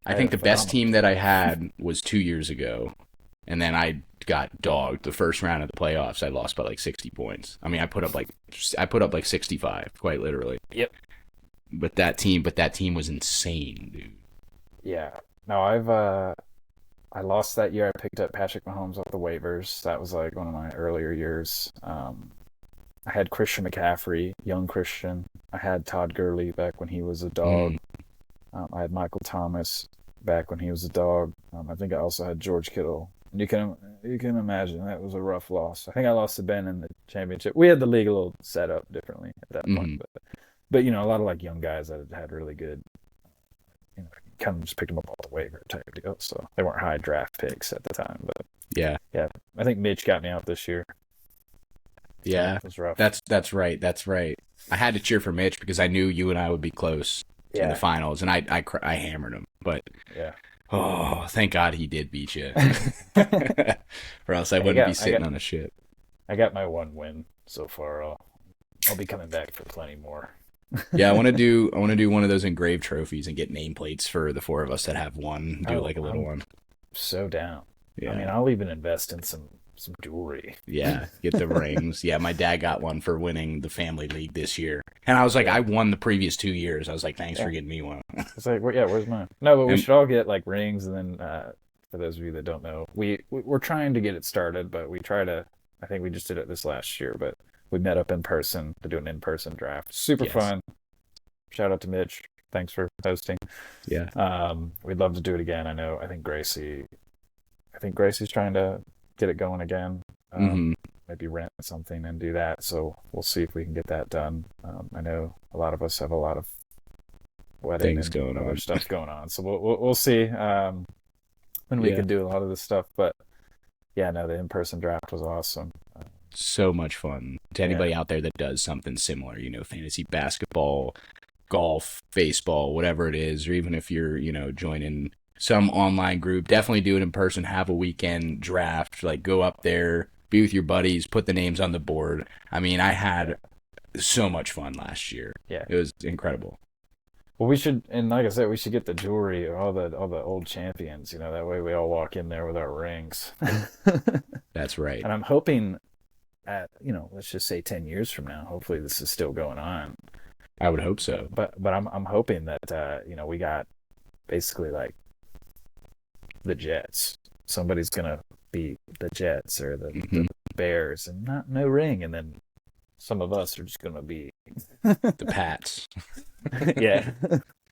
the best team that I had was 2 years ago, and then I got dogged the first round of the playoffs. I lost by like 60 points. I mean, I put up like 65, quite literally. Yep. But that team was insane, dude. Yeah. No, I lost that year. I picked up Patrick Mahomes off the waivers. That was like one of my earlier years. I had Christian McCaffrey, young Christian. I had Todd Gurley back when he was a dog. I had Michael Thomas back when he was a dog. I think I also had George Kittle. And you can imagine that was a rough loss. I think I lost to Ben in the championship. We had the league a little set up differently at that point, but you know, a lot of like young guys that had really good, you know, kind of just picked them up off the waiver type deal. So they weren't high draft picks at the time, but yeah. I think Mitch got me out this year. Yeah, it was rough. That's right. I had to cheer for Mitch because I knew you and I would be close in the finals, and I hammered him. But oh, thank God he did beat you, or else I wouldn't be sitting on a ship. I got my one win so far. I'll be coming back for plenty more. Yeah, I want to do one of those engraved trophies and get nameplates for the four of us that have one. Do like a little one. So down. Yeah. I mean, I'll even invest in some jewelry. Yeah, get the rings. Yeah, my dad got one for winning the family league this year, and I was like, I won the previous 2 years. I was like, thanks for getting me one. It's like, where's mine? No, but we should all get like rings, and then for those of you that don't know, we're trying to get it started, but I think we just did it this last year, but we met up in person to do an in-person draft. Super fun. Shout out to Mitch. Thanks for hosting. Yeah. We'd love to do it again. I think Gracie's trying to get it going again. Maybe rent something and do that. So we'll see if we can get that done. I know a lot of us have a lot of wedding things going on, stuff going on. So we'll see when we can do a lot of this stuff. But yeah, no, the in-person draft was awesome. So much fun. To anybody out there that does something similar, you know, fantasy basketball, golf, baseball, whatever it is, or even if you're, you know, joining some online group, definitely do it in person. Have a weekend draft, like go up there, be with your buddies, put the names on the board. I mean, I had so much fun last year. Yeah, it was incredible. Well, we should, and like I said, we should get the jewelry, all the old champions. You know, that way we all walk in there with our rings. That's right. And I'm hoping, let's just say 10 years from now, hopefully this is still going on. I would hope so. But I'm hoping that we got basically like the Jets. Somebody's gonna be the Jets or the Bears, and no ring, and then some of us are just gonna be the Pats. Yeah.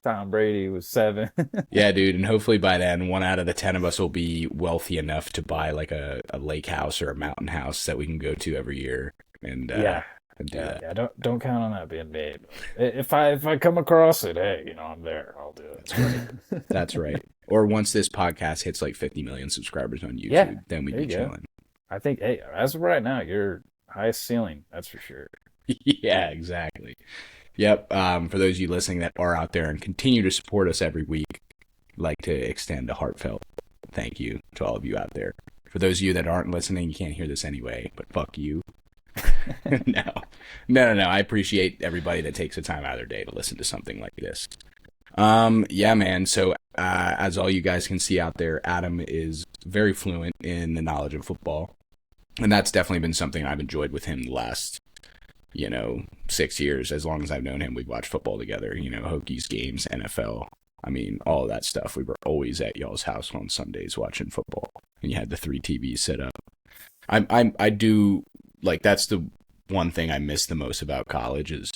Tom Brady was 7. Yeah, dude, and hopefully by then 1 out of the 10 of us will be wealthy enough to buy like a lake house or a mountain house that we can go to every year. And don't count on that being made. If I come across it, hey, I'm there. I'll do it. That's right. That's right. Or once this podcast hits like 50 million subscribers on YouTube, then we'd be chilling. I think, hey, as of right now, you're highest ceiling. That's for sure. Yeah, exactly. Yep. For those of you listening that are out there and continue to support us every week, I'd like to extend a heartfelt thank you to all of you out there. For those of you that aren't listening, you can't hear this anyway, but fuck you. No. I appreciate everybody that takes the time out of their day to listen to something like this. Yeah, man. So, as all you guys can see out there, Adam is very fluent in the knowledge of football. And that's definitely been something I've enjoyed with him the last 6 years. As long as I've known him, we've watched football together, Hokies games, NFL. I mean, all of that stuff. We were always at y'all's house on Sundays watching football, and you had the 3 TVs set up. I do, like, that's the one thing I miss the most about college is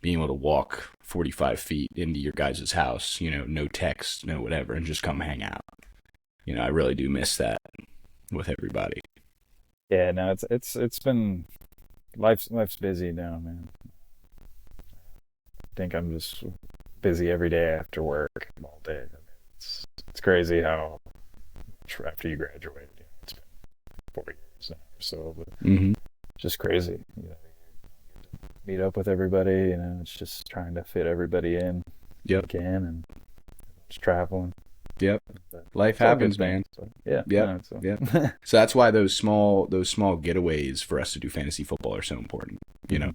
being able to walk 45 feet into your guys' house, no text, no whatever, and just come hang out. I really do miss that with everybody. Yeah, no, it's been life's busy now, man. I think I'm just busy every day after work all day. I mean, it's crazy how after you graduate, it's been 4 years now or so, but Mm-hmm. it's just crazy. Meet up with everybody. It's just trying to fit everybody in Yep. if you can, and just traveling. Yep. But Life it's all good happens, man. things, so, yeah. Yep. No, so. Yep. So that's why those small getaways for us to do fantasy football are so important. Yeah.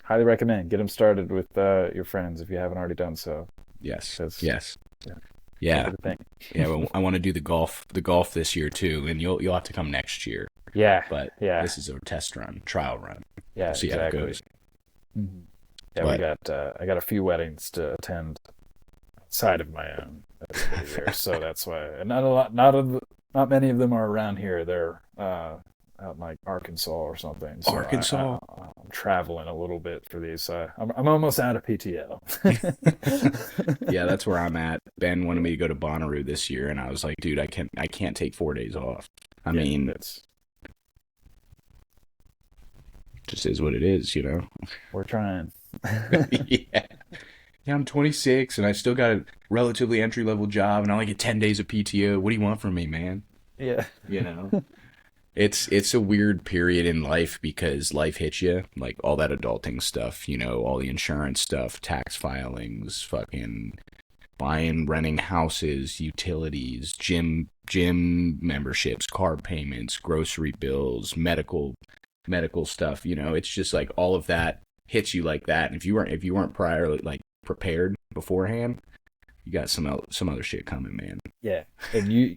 Highly recommend. Get them started with your friends if you haven't already done so. Yes. 'Cause, Yes. yeah. Yeah. The thing. Yeah. Well, I want to do the golf this year too, and you'll have to come next year. Yeah. But Yeah. this is a test run, trial run. Yeah. We'll see Exactly. how it goes. Mm-hmm. Yeah, But I got a few weddings to attend outside of my own year, so that's why. And not many of them are around here. They're out in like Arkansas or something. So Arkansas. I'm traveling a little bit for these. I'm almost out of PTO. Yeah, that's where I'm at. Ben wanted me to go to Bonnaroo this year, and I was like, dude, I can't take 4 days off. I mean, it's just is what it is, we're trying. Yeah. Yeah, I'm 26 and I still got a relatively entry level job and I only get 10 days of PTO. What do you want from me, man? Yeah. It's a weird period in life because life hits you, like all that adulting stuff, all the insurance stuff, tax filings, fucking buying, renting houses, utilities, gym memberships, car payments, grocery bills, medical stuff. It's just like all of that hits you like that. And if you weren't prior like prepared beforehand, you got some other shit coming, man. Yeah. And you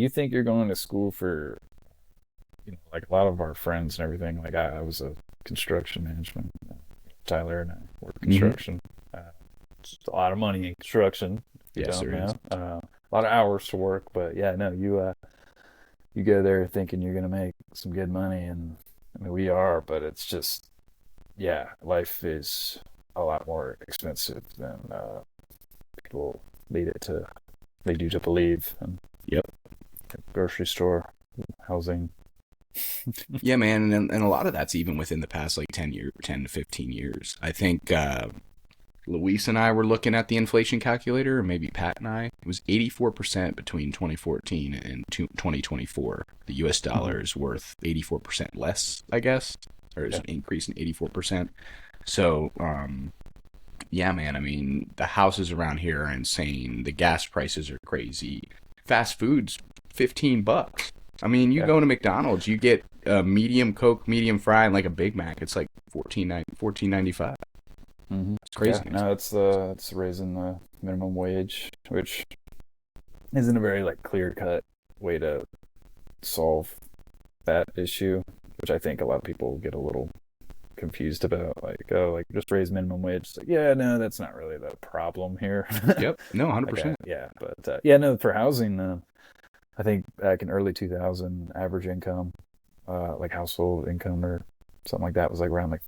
think you're going to school for, like a lot of our friends and everything. Like I was a construction management. Tyler and I work construction. It's a lot of money in construction. Yes, there is. A lot of hours to work, but yeah, no, you go there thinking you're gonna make some good money, and I mean we are, but it's just, yeah, life is a lot more expensive than people lead you to believe. And Yep. Grocery store, housing. Yeah, man, and a lot of that's even within the past like 10 to 15 years. I think Luis and I were looking at the inflation calculator, or maybe Pat and I. It was 84% between 2014 and 2024. The US dollar is worth 84% less, I guess, or is an increase in 84%. So, yeah, man, I mean, the houses around here are insane. The gas prices are crazy. Fast food's $15. I mean, you go to McDonald's, you get a medium Coke, medium fry, and like a Big Mac. It's like $14.95. Mm-hmm. It's crazy. Yeah, no, it's raising the minimum wage, which isn't a very like clear cut way to solve that issue, which I think a lot of people get a little confused about. Like, oh, like just raise minimum wage. It's like, yeah, no, that's not really the problem here. Yep. No, 100%. Yeah, but yeah, no, for housing, I think back in early 2000, average income, like household income or something like that, was like around like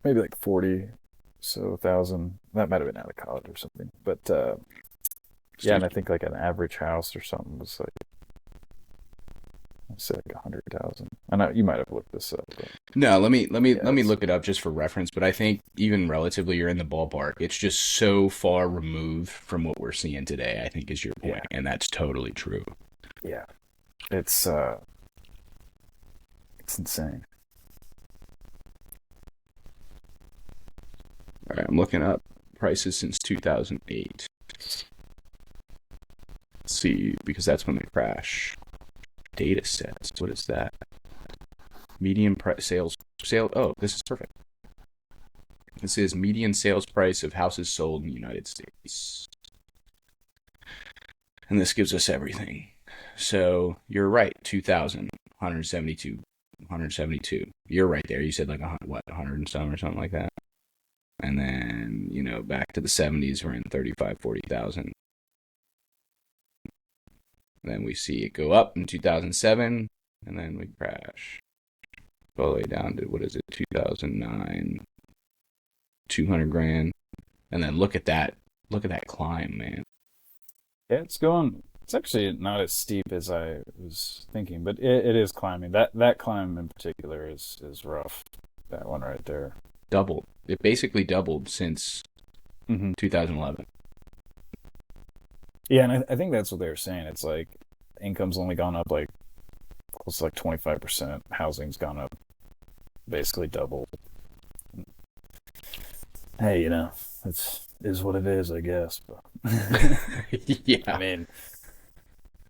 maybe like 40,000. That might have been out of college or something. But yeah, and I think like an average house or something was like, I'd say like 100,000. I know you might have looked this up. But no, let me look it up just for reference. But I think even relatively, you're in the ballpark. It's just so far removed from what we're seeing today, I think, is your point, and that's totally true. Yeah, it's insane. All right, I'm looking up prices since 2008. Let's see, because that's when they crash. Data sets. What is that? Median sales. Oh, this is perfect. This is median sales price of houses sold in the United States. And this gives us everything. So you're right, 2,000, 172. You're right there. You said like 100 and some or something like that. And then, back to the 70s, we're in 35, 40,000. Then we see it go up in 2007, and then we crash all the way down to, 2009, 200 grand. And then look at that. Look at that climb, man. Yeah, it's actually not as steep as I was thinking, but it is climbing. That climb in particular is rough. That one right there. Doubled. It basically doubled since Hmm. 2011. Yeah, and I think that's what they were saying. It's like income's only gone up like close to like 25%. Housing's gone up basically double. Hey, it's is what it is, I guess. But I Yeah. mean,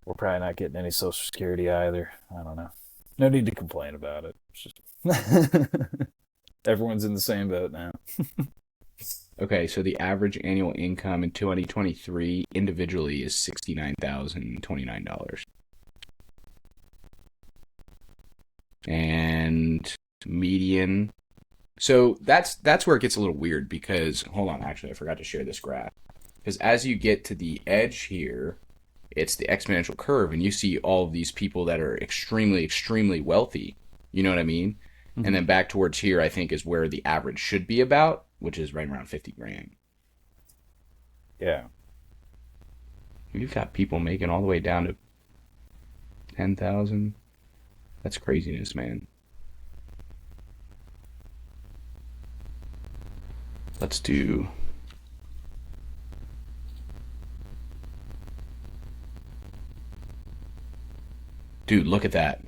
we're probably not getting any Social Security either. I don't know. No need to complain about it. It's just everyone's in the same boat now. Okay, so the average annual income in 2023 individually is $69,029. And median. So that's where it gets a little weird because hold on, actually I forgot to share this graph. Because as you get to the edge here, it's the exponential curve and you see all of these people that are extremely extremely wealthy. You know what I mean? And Hmm. then back towards here I think is where the average should be about, which is right around 50 grand. Yeah. You've got people making all the way down to 10,000. That's craziness, man. Let's do. Dude, look at that.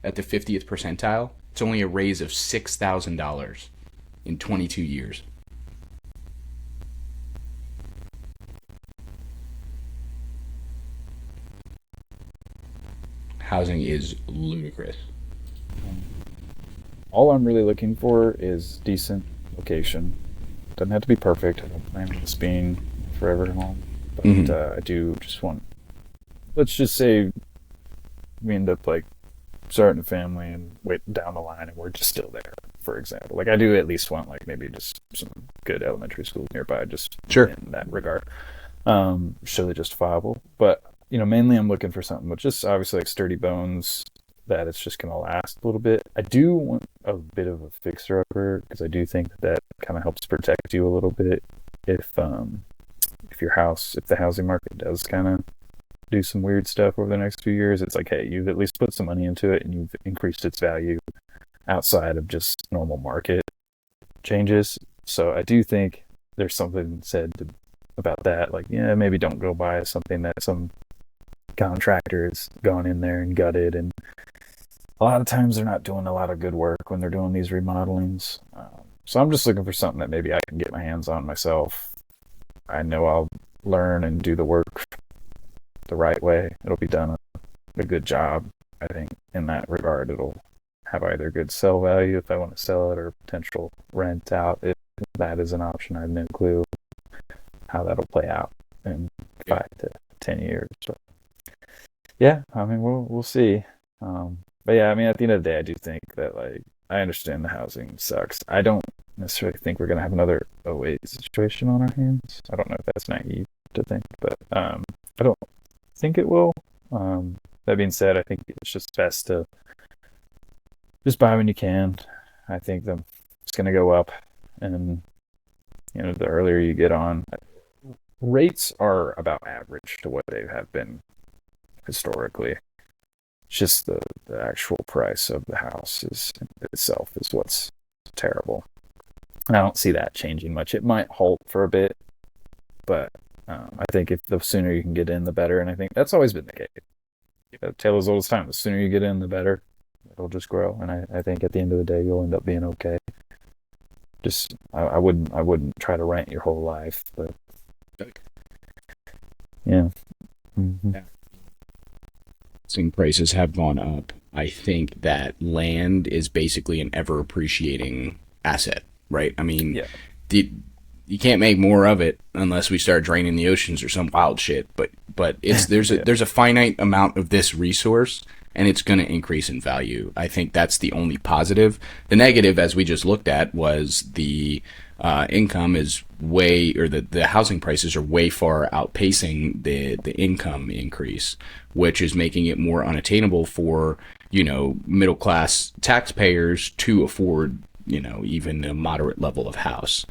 At the 50th percentile, it's only a raise of $6,000 in 22 years. Housing is ludicrous. All I'm really looking for is decent location. Doesn't have to be perfect. I don't plan on this being forever home, but Mm-hmm. I do just want. Let's just say we end up like starting a family and wait down the line, and we're just still there. For example, like I do at least want like maybe just some good elementary schools nearby, just Sure. in that regard. Surely justifiable, but mainly I'm looking for something with just obviously like sturdy bones that it's just gonna last a little bit. I do want a bit of a fixer upper because I do think that kind of helps protect you a little bit if if the housing market does kind of do some weird stuff over the next few years. It's like, hey, you've at least put some money into it and you've increased its value outside of just normal market changes. So I do think there's something said about that. Like, yeah, maybe don't go buy something that some contractor has gone in there and gutted. And a lot of times they're not doing a lot of good work when they're doing these remodelings. So I'm just looking for something that maybe I can get my hands on myself. I know I'll learn and do the work the right way. It'll be done a good job. I think in that regard, it'll have either good sell value if I want to sell it or potential rent out if that is an option. I have no clue how that'll play out in 5 to 10 years. But yeah, I mean, we'll see. But yeah, I mean, at the end of the day, I do think that like I understand the housing sucks. I don't necessarily think we're gonna have another '08 situation on our hands. I don't know if that's naive to think, but I don't think it will. That being said, I think it's just best to just buy when you can. I think it's gonna go up, and the earlier you get on, rates are about average to what they have been historically. It's just the actual price of the house itself is what's terrible. And I don't see that changing much. It might halt for a bit, but I think if the sooner you can get in, the better. And I think that's always been the case. Tale as old as time. The sooner you get in, the better. It'll just grow. And I think at the end of the day, you'll end up being okay. Just I wouldn't try to rent your whole life, but yeah. Mm-hmm. Housing prices have gone up. I think that land is basically an ever appreciating asset, right? I mean, Yeah. you can't make more of it unless we start draining the oceans or some wild shit. But it's Yeah. there's a finite amount of this resource, and it's going to increase in value. I think that's the only positive. The negative, as we just looked at, was the income is way, or the housing prices are way far outpacing the income increase, which is making it more unattainable for middle class taxpayers to afford even a moderate level of house,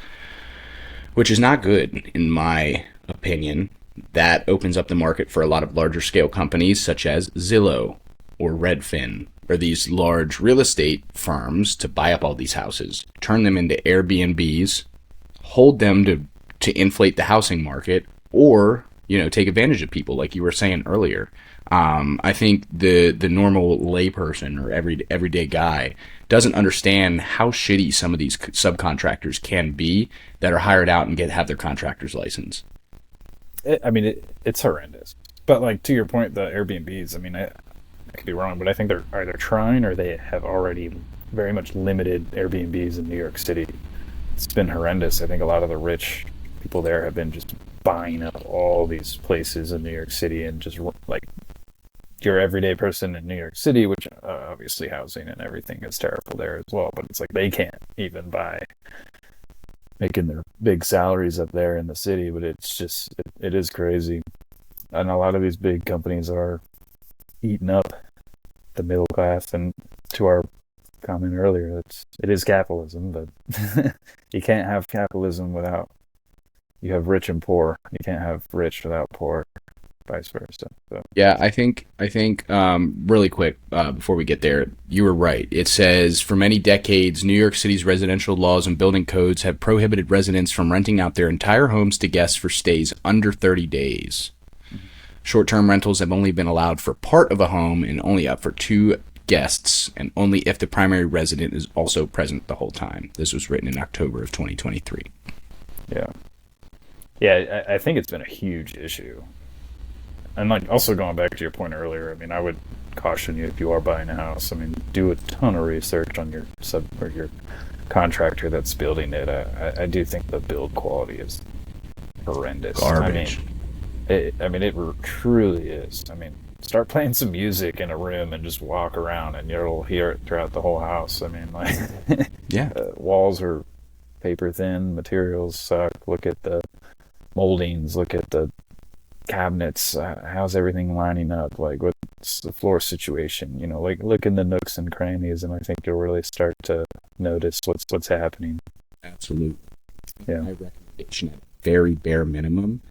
which is not good in my opinion. That opens up the market for a lot of larger scale companies such as Zillow or Redfin, or these large real estate firms, to buy up all these houses, turn them into Airbnbs, hold them to inflate the housing market, or take advantage of people like you were saying earlier. I think the normal layperson or everyday guy doesn't understand how shitty some of these subcontractors can be that are hired out and have their contractor's license. It's horrendous. But like to your point, the Airbnbs. I mean, I could be wrong, but I think they're either trying or they have already very much limited Airbnbs in New York City. It's been horrendous. I think a lot of the rich people there have been just buying up all these places in New York City, and just like your everyday person in New York City, which obviously housing and everything is terrible there as well, but it's like they can't even buy, making their big salaries up there in the city. But it's just, it is crazy. And a lot of these big companies are eating up the middle class. And to our comment earlier, it is capitalism, but you can't have capitalism without, you have rich and poor. You can't have rich without poor, vice versa. So. Yeah, I think really quick before we get there, you were right. It says for many decades, New York City's residential laws and building codes have prohibited residents from renting out their entire homes to guests for stays under 30 days. Mm-hmm. Short-term rentals have only been allowed for part of a home and only up for 2 guests, and only if the primary resident is also present the whole time. This was written in October of 2023. Yeah, I think it's been a huge issue. And like also going back to your point earlier, I mean, I would caution you, if you are buying a house, I mean, do a ton of research on your your contractor that's building it. I do think the build quality is horrendous. Garbage. It truly is. I mean, start playing some music in a room and just walk around, and you'll hear it throughout the whole house. I mean, like, yeah, walls are paper thin, materials suck. Look at the moldings, look at the cabinets, how's everything lining up, like what's the floor situation, like look in the nooks and crannies, and I think you'll really start to notice what's happening. Absolutely. Yeah. My recommendation at very bare minimum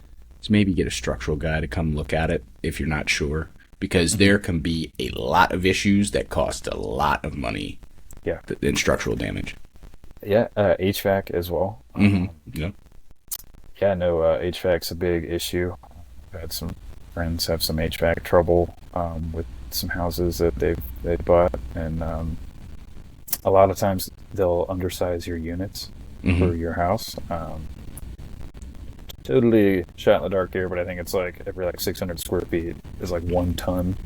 is maybe get a structural guy to come look at it if you're not sure, because there can be a lot of issues that cost a lot of money. Yeah. In structural damage. Yeah, HVAC as well. Yeah. Yeah, no, HVAC's a big issue. I've had some friends have some HVAC trouble with some houses that they've bought, and a lot of times they'll undersize your units for your house. Totally shot in the dark here, but I think it's like every 600 square feet is like 1 ton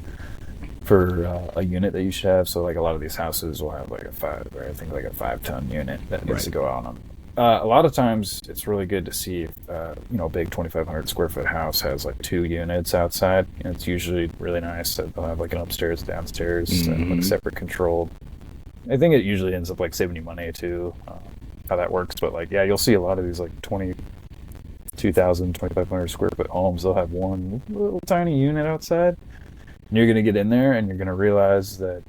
for a unit that you should have. So like a lot of these houses will have like a 5-ton unit that needs to go out on them. A lot of times it's really good to see if, a big 2,500 square foot house has like 2 units outside. And it's usually really nice that they'll have like an upstairs, downstairs, and like separate controlled. I think it usually ends up like saving you money too, how that works. But like, yeah, you'll see a lot of these like 2,500 square foot homes. They'll have one little tiny unit outside. And you're going to get in there and you're going to realize that,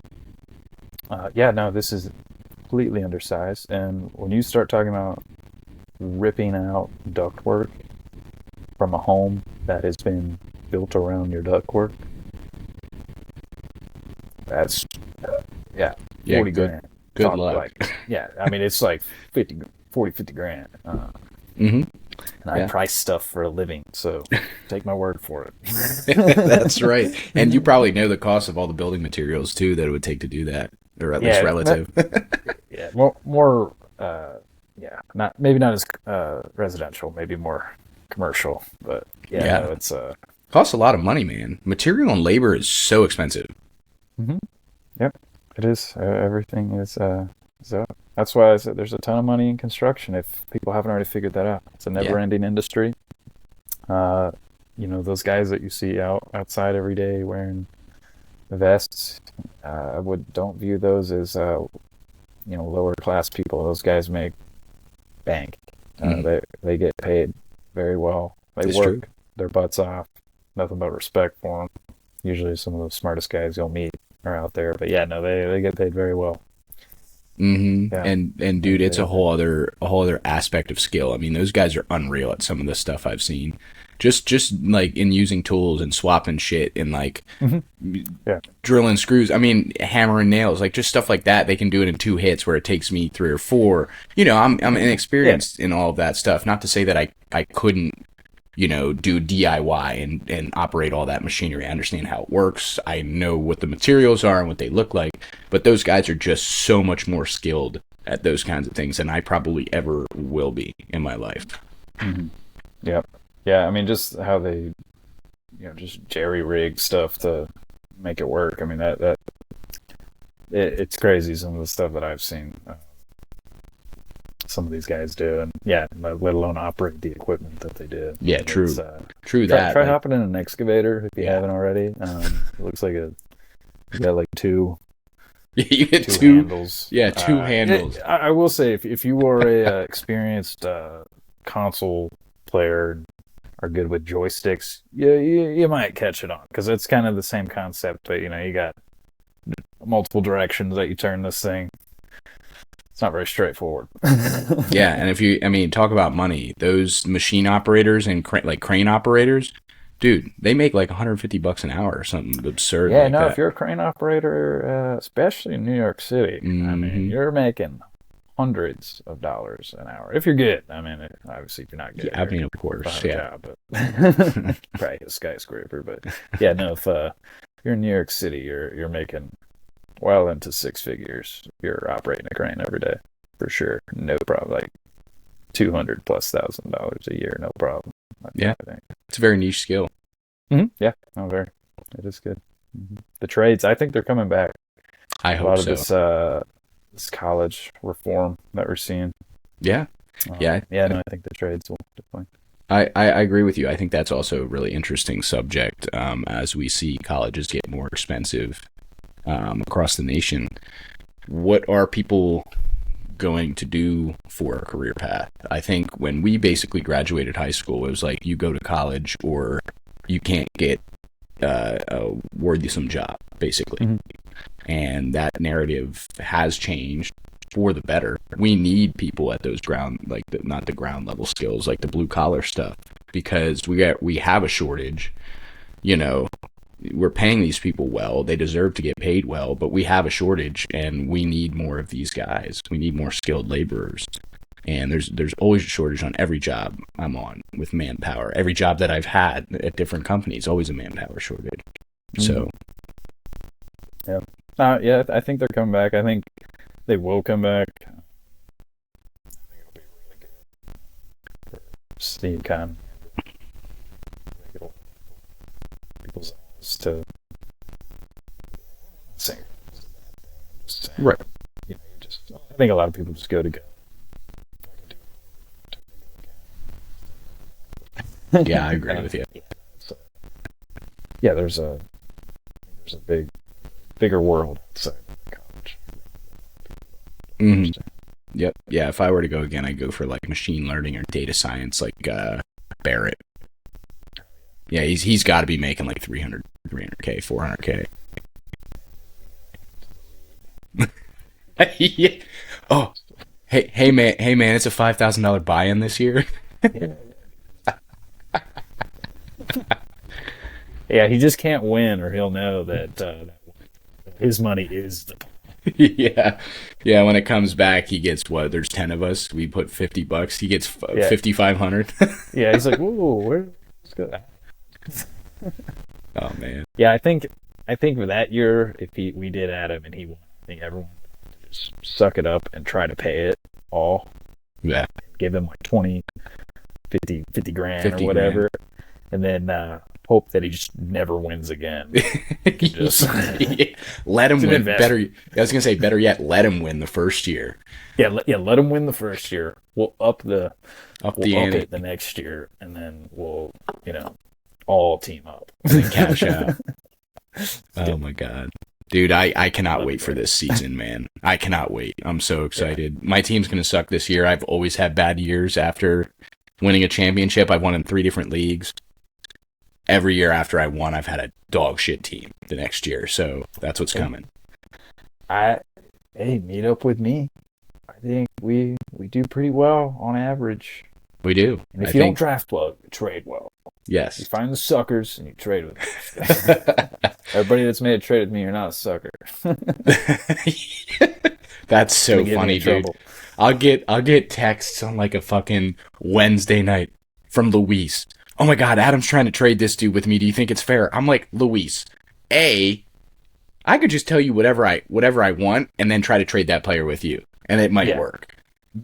this is completely undersized. And when you start talking about ripping out ductwork from a home that has been built around your ductwork, that's 40 grand. Good luck. It's like 50 grand. And I price stuff for a living, so take my word for it. That's right. And you probably know the cost of all the building materials too that it would take to do that, or at least relative. More maybe not as residential, maybe more commercial, but it's costs a lot of money, man. Material and labor is so expensive. Yep, it is. Everything is that's why I said there's a ton of money in construction, if people haven't already figured that out. It's a never-ending industry. Those guys that you see outside every day wearing vests, don't view those as lower class people. Those guys make bank. They get paid very well. They work their butts off. Nothing but respect for them. Usually some of the smartest guys you'll meet are out there. But they get paid very well. Yeah, And dude, it's a whole other aspect of skill. I mean, those guys are unreal at some of the stuff I've seen. Just like in using tools and swapping shit and like hmm yeah, drilling screws. I mean, hammering nails, like just stuff like that. They can do it in 2 hits where it takes me 3 or 4. I'm yeah. inexperienced in all of that stuff. Not to say that I couldn't, do DIY and operate all that machinery. I understand how it works. I know what the materials are and what they look like. But those guys are just so much more skilled at those kinds of things than I probably ever will be in my life. hmm Yeah, yeah. I mean, just how they, just jerry rig stuff to make it work. I mean, it's crazy some of the stuff that I've seen. Some of these guys do, and yeah, let alone operate the equipment that they do. Yeah, true. True Try, that. try Like, hopping in an excavator if you haven't already. It looks like you got like two you get two two, handles. yeah, two handles. I will say, if you are a experienced console player, are good with joysticks, you might catch it on, because it's kind of the same concept, but you got multiple directions that you turn this thing. It's not very straightforward. Yeah, and I mean, talk about money. Those machine operators and like crane operators, dude, they make like $150 an hour or something absurd Yeah, like no, if that. you're a crane operator, especially in New York City, I mean, Hmm. you're making hundreds of dollars an hour if you're good. I mean, obviously, if you're not Yeah, good, I you're mean, of gonna course, have a yeah. job, but probably a skyscraper. But yeah, no, if you're in New York City, you're making well into six figures. You're operating a crane every day for sure, no problem. Like 200,000+ a year, no problem. Yeah, I think. it's a very niche skill. Yeah, no, very. It is good. The trades, I think they're coming back. I A hope lot of so. this college reform that we're seeing. Yeah, yeah. Yeah, no, I think the trades will definitely. I agree with you. I think that's also a really interesting subject as we see colleges get more expensive across the nation. What are people going to do for a career path? I think when we basically graduated high school, it was like you go to college or you can't get a worthysome job, basically. Mhm. And that narrative has changed for the better. We need people at those like not the ground level skills, like the blue collar stuff, because we have a shortage. You know, we're paying these people well; they deserve to get paid well, but we have a shortage, and we need more of these guys. We need more skilled laborers. And there's always a shortage on every job I'm on with manpower. Every job that I've had at different companies, always a manpower shortage. Mhm. So Yeah. Yeah, I think they're coming back. I think they will come back. I think it'll be really good for the economy. It'll people's eyes to sing. Just saying. right, I think a lot of people just go to go. yeah, I agree with you. So, yeah, there's a bigger world outside of college. Hmm. Yep. Yeah. If I were to go again, I'd go for like machine learning or data science, like Barrett. Yeah, he's got to be making like 300K, 400K. Yeah. Oh, hey man, it's a $5,000 buy-in this year. Yeah. Yeah, he just can't win, or he'll know that his money is the. Yeah, yeah. When it comes back, he gets what? There's 10 of us. We put $50. He gets Yeah, 5,500. yeah. He's like, "Whoa, where's good?" Oh man. Yeah, I think for that year, if we did add him and he won, I think everyone would just suck it up and try to pay it all. Yeah. Give him like 20, 50 grand or 50 grand. whatever, and then hope that he just never wins again. Just Let him it's an win. Better. investment. I was gonna say better yet. Let him win the first year. Yeah, let him win the first year. Up We'll the up ante it the next year, and then we'll all team up. and then cash out. Yeah, Oh my god. Dude, I cannot that'd be wait for great. this season, man. I cannot wait. I'm so Yeah. excited. My team's gonna suck this year. I've always had bad years after winning a championship. I've won in 3 different leagues. Every year after I won, I've had a dog shit team the next year. So that's what's coming. I Hey, meet up with me. I think we do pretty well on average. We do. And if I you don't think draft well, you trade well. You yes. find the suckers and you trade with them. Everybody that's made a trade with me, you're not a sucker. That's It's gonna so get me funny, in dude. trouble. I'll get texts on like a fucking Wednesday night from Luis. Oh my god, Adam's trying to trade this dude with me. Do you think it's fair? I'm like, Luis, A, I could just tell you whatever I want and then try to trade that player with you. And it might Yeah. work.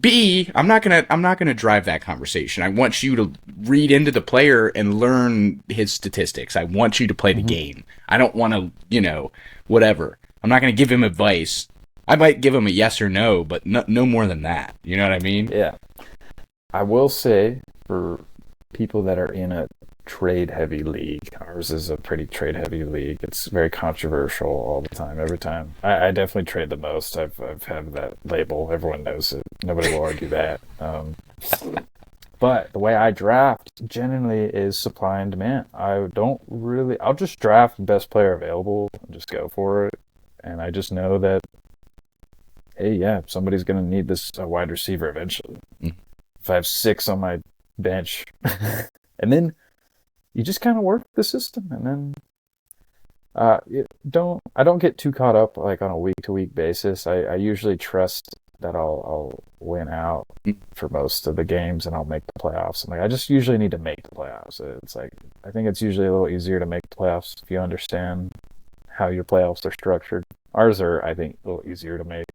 B, I'm not gonna drive that conversation. I want you to read into the player and learn his statistics. I want you to play the Mhm. game. I don't want to, whatever. I'm not gonna give him advice. I might give him a yes or no, but no more than that. You know what I mean? Yeah. I will say for people that are in a trade heavy league, ours is a pretty trade heavy league. It's very controversial all the time, every time. I definitely trade the most. I've had that label. Everyone knows it. Nobody will argue that. But the way I draft generally is supply and demand. I'll just draft the best player available and just go for it. And I just know that, hey, yeah, somebody's going to need this wide receiver eventually. Mm. If I have 6 on my bench, and then you just kind of work the system, and then I don't get too caught up like on a week to week basis. I usually trust that I'll win out for most of the games and I'll make the playoffs. And like I just usually need to make the playoffs. It's like I think it's usually a little easier to make the playoffs if you understand how your playoffs are structured. Ours are, I think, a little easier to make.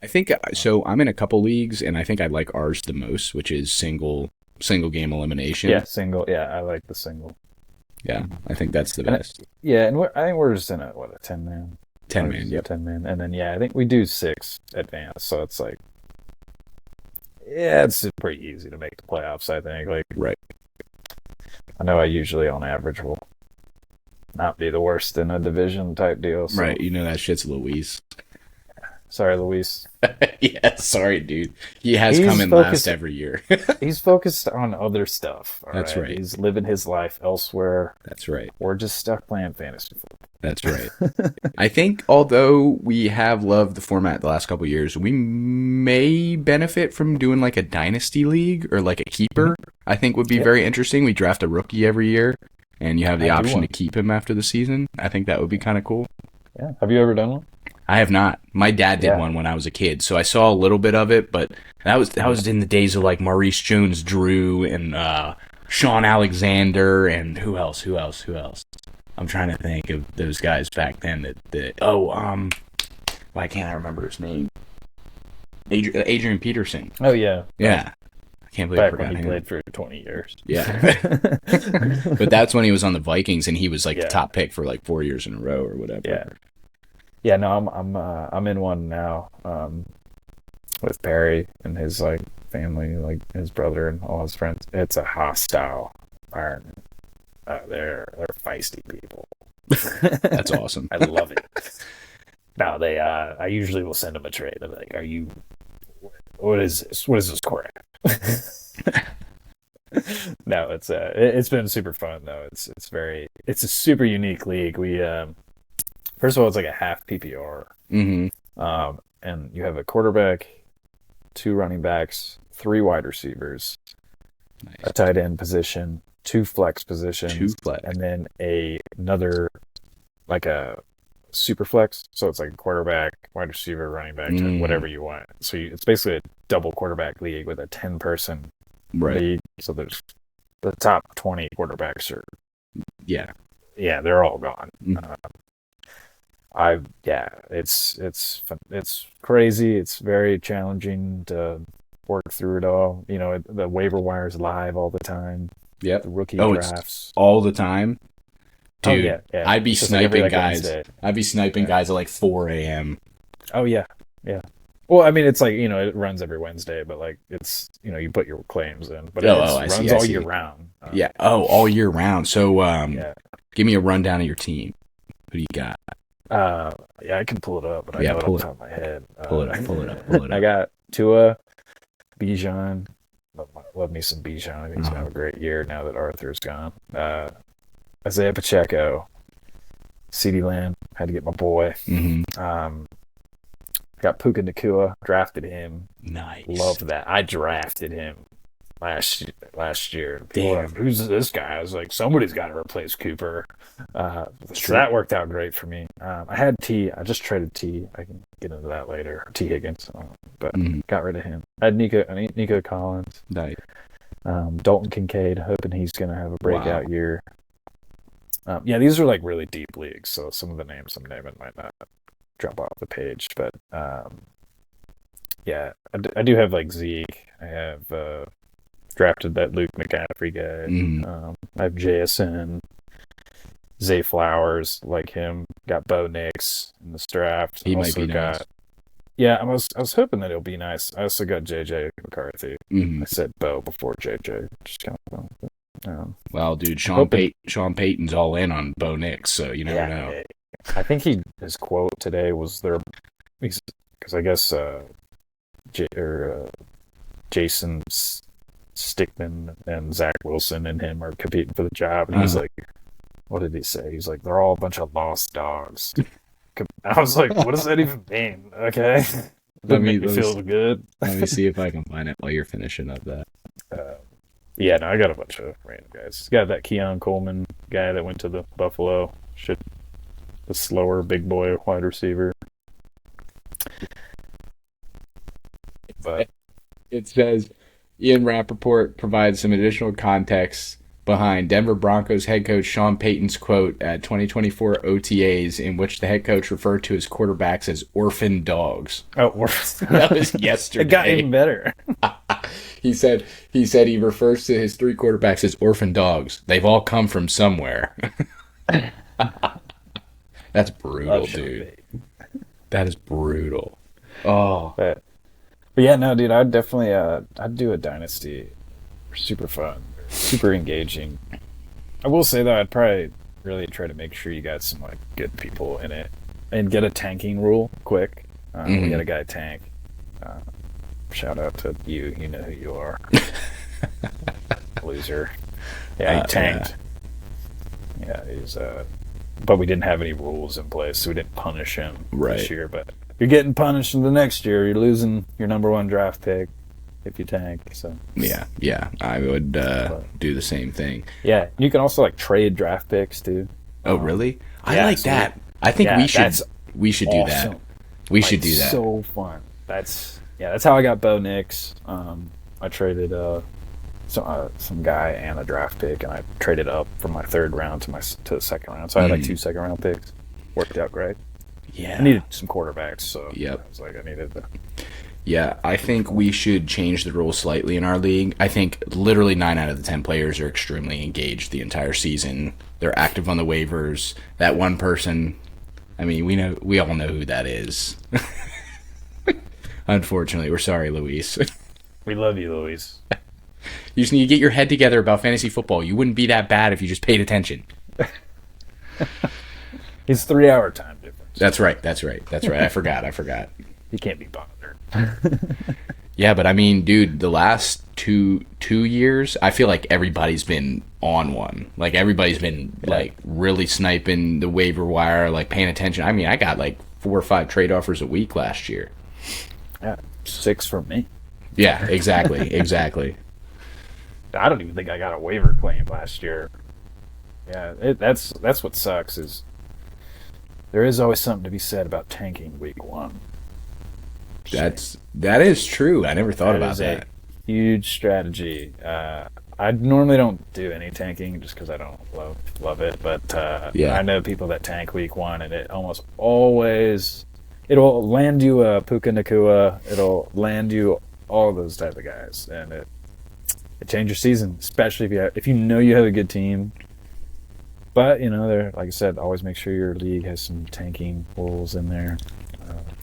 I think so. I'm in a couple leagues, and I think I like ours the most, which is single game elimination. Yeah, single. Yeah, I like the single. Yeah, I think that's the And best. yeah, and I think we're just in a 10-man. 10-man, yep. 10-man, and then yeah, I think we do 6 advance, so it's like, yeah, it's pretty easy to make the playoffs. I think. Like, Right. I know I usually on average will not be the worst in a division type deal. So. Right. You know that shit's Luis. Sorry, Luis. Yeah, sorry, dude. He has He's come in last every year. He's focused on other stuff. That's right. He's living his life elsewhere. That's right. We're just stuck playing fantasy football. That's right. I think although we have loved the format the last couple of years, we may benefit from doing like a dynasty league or like a keeper. I think would be very interesting. We draft a rookie every year and you have the option to keep him after the season. I think that would be kind of cool. Yeah. Have you ever done one? I have not. My dad did one when I was a kid, so I saw a little bit of it, but that was in the days of like Maurice Jones-Drew and Sean Alexander and who else? I'm trying to think of those guys back then why can't I remember his name? Adrian Peterson. Oh yeah. Yeah. I can't believe I Back forgot when he him. played for 20 years. Yeah. But that's when he was on the Vikings and he was like the top pick for like 4 years in a row or whatever. Yeah. Yeah, no, I'm in one now, with Perry and his like family, like his brother and all his friends. It's a hostile environment. They're feisty people. That's awesome. I love it. Now I usually will send them a trade. I'm like, what is this? What is this crap? No, it's been super fun though. It's a super unique league. We first of all, it's like a half PPR. Mm-hmm. And you have a quarterback, 2 running backs, 3 wide receivers, a tight end position, 2 flex positions, and then another like a super flex. So it's like a quarterback, wide receiver, running back, whatever you want. So it's basically a double quarterback league with a 10-person league. So there's the top 20 quarterbacks are they're all gone. It's crazy. It's very challenging to work through it all. You know, the waiver wire is live all the time. Yep. The rookie drafts it's all the time. Dude, I'd be sniping guys. Wednesday. I'd be sniping guys at like 4 a.m. Oh yeah. Yeah. Well, I mean, it's like, it runs every Wednesday, but like it's, you put your claims in, but it runs all year round. All year round. So, give me a rundown of your team. Who do you got? I can pull it up, but I know it off the top of my head. Pull it up. I got Tua, Bijan. Love me some Bijan. I think he's gonna have a great year now that Arthur's gone. Isaiah Pacheco, CeeDee Lamb. Had to get my boy. Mm-hmm. Got Puka Nacua, drafted him. Nice. Loved that. I drafted him last year. People were Damn. like, who's this guy? I was like, somebody's got to replace Cooper. So that worked out great for me. I had T. I just traded T. I can get into that later. T. Higgins, but got rid of him. I had Nico Collins. Nice. Dalton Kincaid, hoping he's going to have a breakout year. Yeah, these are like really deep leagues, so some of the names I'm naming might not drop off the page, but yeah, I do have like Zeke. I have drafted that Luke McCaffrey guy. I have JSN, Zay Flowers, like him. Got Bo Nix in this draft. He might be nice. Yeah, I was hoping that it'll be nice. I also got JJ McCarthy. I said Bo before JJ. Just kind of. Well, dude, Sean Payton's all in on Bo Nix, so you never know. I think his quote today was because I guess Jason Stickman and Zach Wilson and him are competing for the job, and he's like, what did he say? He's like, they're all a bunch of lost dogs. I was like, what does that even mean? Okay. Let me feel good. Let me see if I can find it while you're finishing up that. Yeah, no, I got a bunch of random guys. Got that Keon Coleman guy that went to the Buffalo. The slower big boy wide receiver. But it says Ian Rappaport provides some additional context behind Denver Broncos head coach Sean Payton's quote at 2024 OTAs, in which the head coach referred to his quarterbacks as orphan dogs. Oh, that was yesterday. It got even better. He said he refers to his 3 quarterbacks as orphan dogs. They've all come from somewhere. That's brutal, dude. That is brutal. Oh. But yeah, no, dude, I'd definitely I'd do a dynasty. Super fun. Super engaging. I will say though, I'd probably really try to make sure you got some like good people in it and get a tanking rule quick. We got a guy tank. Shout out to you. You know who you are. Loser. Yeah, he tanked. Yeah, he's but we didn't have any rules in place, so we didn't punish him this year. But you're getting punished in the next year. You're losing your number 1 draft pick if you tank. So yeah, I would do the same thing. Yeah, you can also like trade draft picks too. Oh, really? I like that. I think we should do that. We should do that. So fun. That's how I got Bo Nix. I traded some guy and a draft pick, and I traded up from my 3rd round to the 2nd round. So I had like 2 second-round picks. Worked out great. Yeah, I needed some quarterbacks, so I was like, I needed the. Yeah, I think we should change the rules slightly in our league. I think literally 9 out of the 10 players are extremely engaged the entire season. They're active on the waivers. That one person, I mean, we all know who that is. Unfortunately, we're sorry, Luis. We love you, Luis. You just need to get your head together about fantasy football. You wouldn't be that bad if you just paid attention. It's 3-hour time difference. That's right. I forgot. You can't be bothered. Yeah, but I mean, dude, the last two years, I feel like everybody's been on one. Like, everybody's been, like, really sniping the waiver wire, like, paying attention. I mean, I got, like, 4 or 5 trade offers a week last year. Yeah, 6 from me. Yeah, exactly. I don't even think I got a waiver claim last year. Yeah, that's what sucks is there is always something to be said about tanking week 1. That is true. I never thought about that. A huge strategy. I normally don't do any tanking just because I don't love it. But I know people that tank week 1, and it almost always it'll land you a Puka Nacua. It'll land you all those type of guys, and it changes your season, especially if you know you have a good team. But like I said, always make sure your league has some tanking rules in there.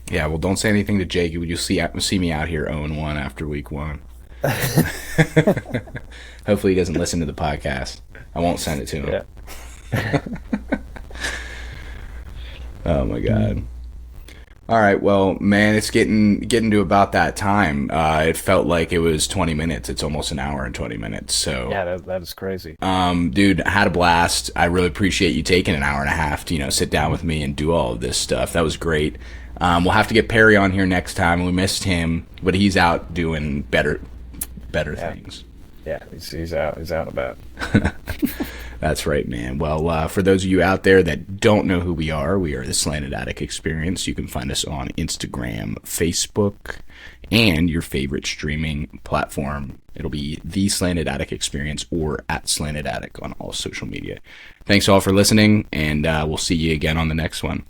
Yeah, well, don't say anything to Jake. You'll see me out here 0-1 after week 1. Hopefully he doesn't listen to the podcast. I won't send it to him. Yeah. Oh, my God. All right, well, man, it's getting to about that time. It felt like it was 20 minutes. It's almost an hour and 20 minutes. So, Yeah, that is crazy. dude, I had a blast. I really appreciate you taking an hour and a half to, sit down with me and do all of this stuff. That was great. We'll have to get Perry on here next time. We missed him, but he's out doing better things. Yeah, he's out and about. That's right, man. Well, for those of you out there that don't know who we are the Slanted Attic Experience. You can find us on Instagram, Facebook, and your favorite streaming platform. It'll be the Slanted Attic Experience or at Slanted Attic on all social media. Thanks all for listening, and we'll see you again on the next one.